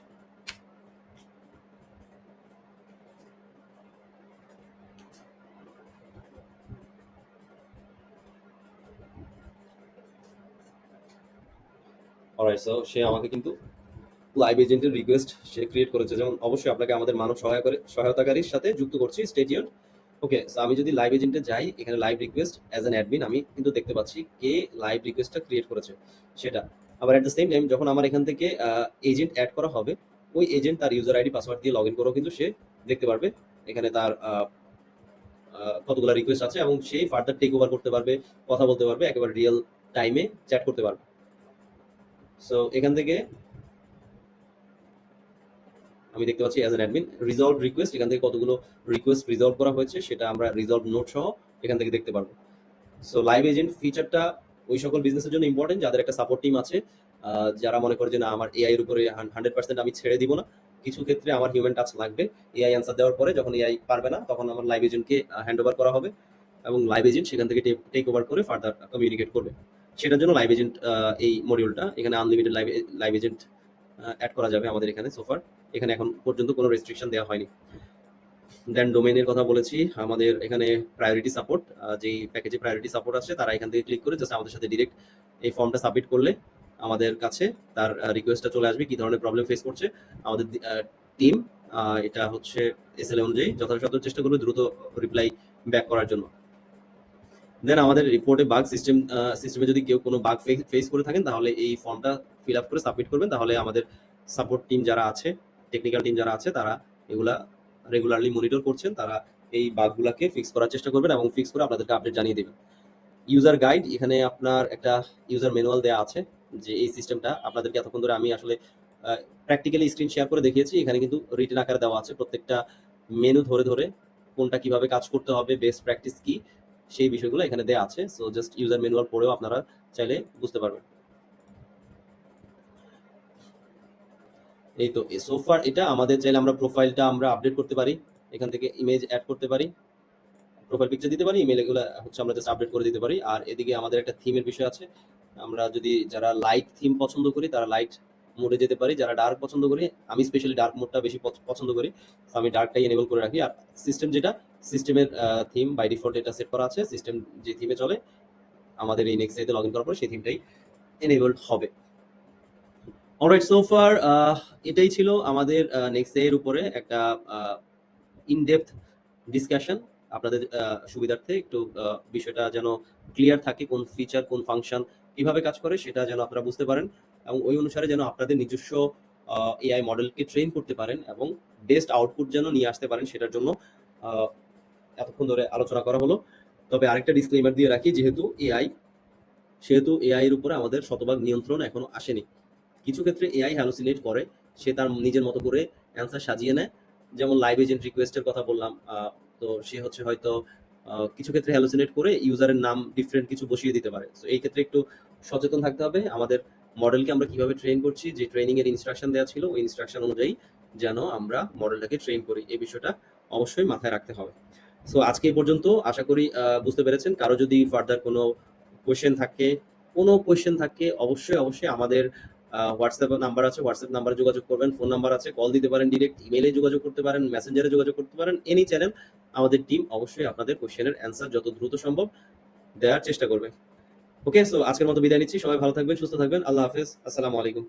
Alright, so সে আমাকে কিন্তু লাইভ এজেন্টের রিকোয়েস্ট সে ক্রিয়েট করেছে। যেমন অবশ্যই আপনাকে আমাদের মানব সহায়তাকারীর সাথে যুক্ত করছি, স্টে টিউনড। ওকে, সো আমি যদি লাইভ এজেন্টে যাই এখানে live request as an admin আমি কিন্তু দেখতে পাচ্ছি কে লাইভ রিকোয়েস্টটা ক্রিয়েট করেছে সেটা। আবার এট দ্য সেম টাইম যখন আমার এখান থেকে এজেন্ট অ্যাড করা হবে ওই এজেন্ট তার ইউজার আইডি পাসওয়ার্ড দিয়ে লগ ইন করেও কিন্তু সে দেখতে পারবে এখানে তার কতগুলো রিকোয়েস্ট আছে, এবং সেই ফার্দার টেক ওভার করতে পারবে, কথা বলতে পারবে, একেবারে রিয়েল টাইমে চ্যাট করতে পারবে। সো এখান থেকে আমি দেখতে পাচ্ছি as an admin resolve request, এখান থেকে কতগুলো রিকোয়েস্ট রিজলভ করা হয়েছে সেটা আমরা রিজলভ নোট সহ এখান থেকে দেখতে পারবো। সো লাইভ এজেন্ট ফিচারটা ওই সকল বিজনেসের জন্য ইম্পর্টেন্ট যাদের একটা সাপোর্ট টিম আছে, যারা মনে করে যে না আমার এআই এর উপরে 100% আমি ছেড়ে দিব না, কিছু ক্ষেত্রে আমার হিউম্যান টাচ লাগবে। এআই অ্যান্সার দেওয়ার পরে যখন এআই পারবে না তখন আমার লাইভ এজেন্টকে হ্যান্ড ওভার করা হবে, এবং লাইভ এজেন্ট সেখান থেকে টেক ওভার করে ফার্দার কমিউনিকেট করবে। সেটার জন্য লাইভ এজেন্ট এই মডিউলটা, এখানে আনলিমিটেড লাইভ এজেন্ট অ্যাড করা যাবে আমাদের এখানে সোফার। এখানে এখন পর্যন্ত কোনো রেস্ট্রিকশন দেওয়া হয়নি। দেন ডোমেইনের কথা বলেছি। আমাদের এখানে প্রায়োরিটি সাপোর্ট, যেই প্যাকেজে প্রায়োরিটি সাপোর্ট আছে তারা এখান থেকে ক্লিক করে জাস্ট আমাদের সাথে ডিরেক্ট এই ফর্মটা সাবমিট করলে আমাদের কাছে তার রিকোয়েস্টটা চলে আসবে, কি ধরনের প্রবলেম ফেস করছে। আমাদের টিম এটা হচ্ছে এসএলএ অনুযায়ী যথাযথ চেষ্টা করবে দ্রুত রিপ্লাই ব্যাক করার জন্য। দেন আমাদের রিপোর্টে বাগ সিস্টেমে যদি কেউ কোনো বাগ ফেস করে থাকেন তাহলে এই ফর্মটা ফিল আপ করে সাবমিট করবেন, তাহলে আমাদের সাপোর্ট টিম যারা আছে, টেকনিক্যাল টিম যারা আছে, তারা এগুলা রেগুলারলি মনিটর করছেন, তারা এই বাগগুলাকে ফিক্স করার চেষ্টা করবেন এবং ফিক্স করে আপনাদেরকে আপডেট জানিয়ে দেবেন। ইউজার গাইড, এখানে আপনার একটা ইউজার ম্যানুয়াল দেওয়া আছে, যে এই সিস্টেমটা আপনাদেরকে এতক্ষণ ধরে আমি আসলে প্র্যাকটিক্যালি স্ক্রিন শেয়ার করে দেখিয়েছি, এখানে কিন্তু রিটেন আকারে দেওয়া আছে প্রত্যেকটা মেনু ধরে ধরে কোনটা কিভাবে কাজ করতে হবে, বেস্ট প্র্যাকটিস কি, সেই বিষয়গুলো এখানে দেওয়া আছে। সো জাস্ট ইউজার ম্যানুয়াল পড়েও আপনারা চাইলে বুঝতে পারবেন। এই তো সোফার এটা আমাদের চাইলে আমরা প্রোফাইলটা আমরা আপডেট করতে পারি, এখান থেকে ইমেজ অ্যাড করতে পারি, প্রোফাইল পিকচার দিতে পারি, ইমেল এগুলো হচ্ছে আমরা জাস্ট আপডেট করে দিতে পারি। আর এদিকে আমাদের একটা থিমের বিষয় আছে, আমরা যদি যারা লাইট থিম পছন্দ করি তারা লাইট মোডে যেতে পারি, যারা ডার্ক পছন্দ করি, আমি স্পেশালি ডার্ক মোডটা বেশি পছন্দ করি, তো আমি ডার্কটাই এনেবল করে রাখি। আর সিস্টেম যেটা, সিস্টেমের থিম বাই ডিফল্ট এটা সেট করা আছে, সিস্টেম যে থিমে চলে আমাদের এই নেক্সট ডেতে লগ ইন করার পর সেই থিমটাই এনেবলড হবে। অলরাইট, সো ফার এটাই ছিল আমাদের নেক্সট ডে এর উপরে একটা ইন ডেপথ ডিসকাশন। আপনাদের সুবিধার্থে একটু বিষয়টা যেন ক্লিয়ার থাকে, কোন ফিচার কোন ফাংশন কিভাবে কাজ করে সেটা যেন আপনারা বুঝতে পারেন, এবং ওই অনুসারে যেন আপনাদের নিজস্ব এআই মডেলকে ট্রেন করতে পারেন এবং বেস্ট আউটপুট যেন নিয়ে আসতে পারেন, সেটার জন্য আহ, এতক্ষণ ধরে আলোচনা করা হলো। তবে আরেকটা ডিসক্লেমার দিয়ে রাখি, সেহেতু এআই এর উপরে আমাদের শতভাগ নিয়ন্ত্রণ এখনো আসেনি। কিছু ক্ষেত্রে এআই হ্যালুসিনেট করে, সে তার নিজের মতো করে অ্যান্সার সাজিয়ে নেয়, যেমন লাইভ এজেন্ট রিকোয়েস্টের কথা বললাম। তো সে হচ্ছে হয়তো কিছু ক্ষেত্রে হ্যালুসিনেট করে ইউজারের নাম ডিফারেন্ট কিছু বসিয়ে দিতে পারে। তো এই ক্ষেত্রে একটু সচেতন থাকতে হবে, আমাদের মডেলকে আমরা কিভাবে ট্রেন করছি, যে ট্রেনিং এর ইনস্ট্রাকশন দেওয়া ছিল ওই ইনস্ট্রাকশন অনুযায়ী যেন আমরা মডেলটাকে ট্রেন করি, এই বিষয়টা অবশ্যই মাথায় রাখতে হবে। সো আজকে এই পর্যন্ত, আশা করি বুঝতে পেরেছেন। কারো যদি ফার্দার কোনো কোয়েশ্চেন থাকে অবশ্যই অবশ্যই আমাদের হোয়াটসঅ্যাপ নাম্বার আছে, হোয়াটসঅ্যাপ নাম্বারে যোগাযোগ করবেন, ফোন নাম্বার আছে, কল দিতে পারেন, ডিরেক্ট ইমেইলে যোগাযোগ করতে পারেন, মেসেঞ্জারে যোগাযোগ করতে পারেন, এনি চ্যানেল। আমাদের টিম অবশ্যই আপনাদের কোয়েশ্চেনের অ্যান্সার যত দ্রুত সম্ভব দেওয়ার চেষ্টা করবে। ওকে, সো আজকের মতো বিদায় নিচ্ছি, সবাই ভালো থাকবেন, সুস্থ থাকবেন, আল্লাহ হাফেজ, আসসালামু আলাইকুম।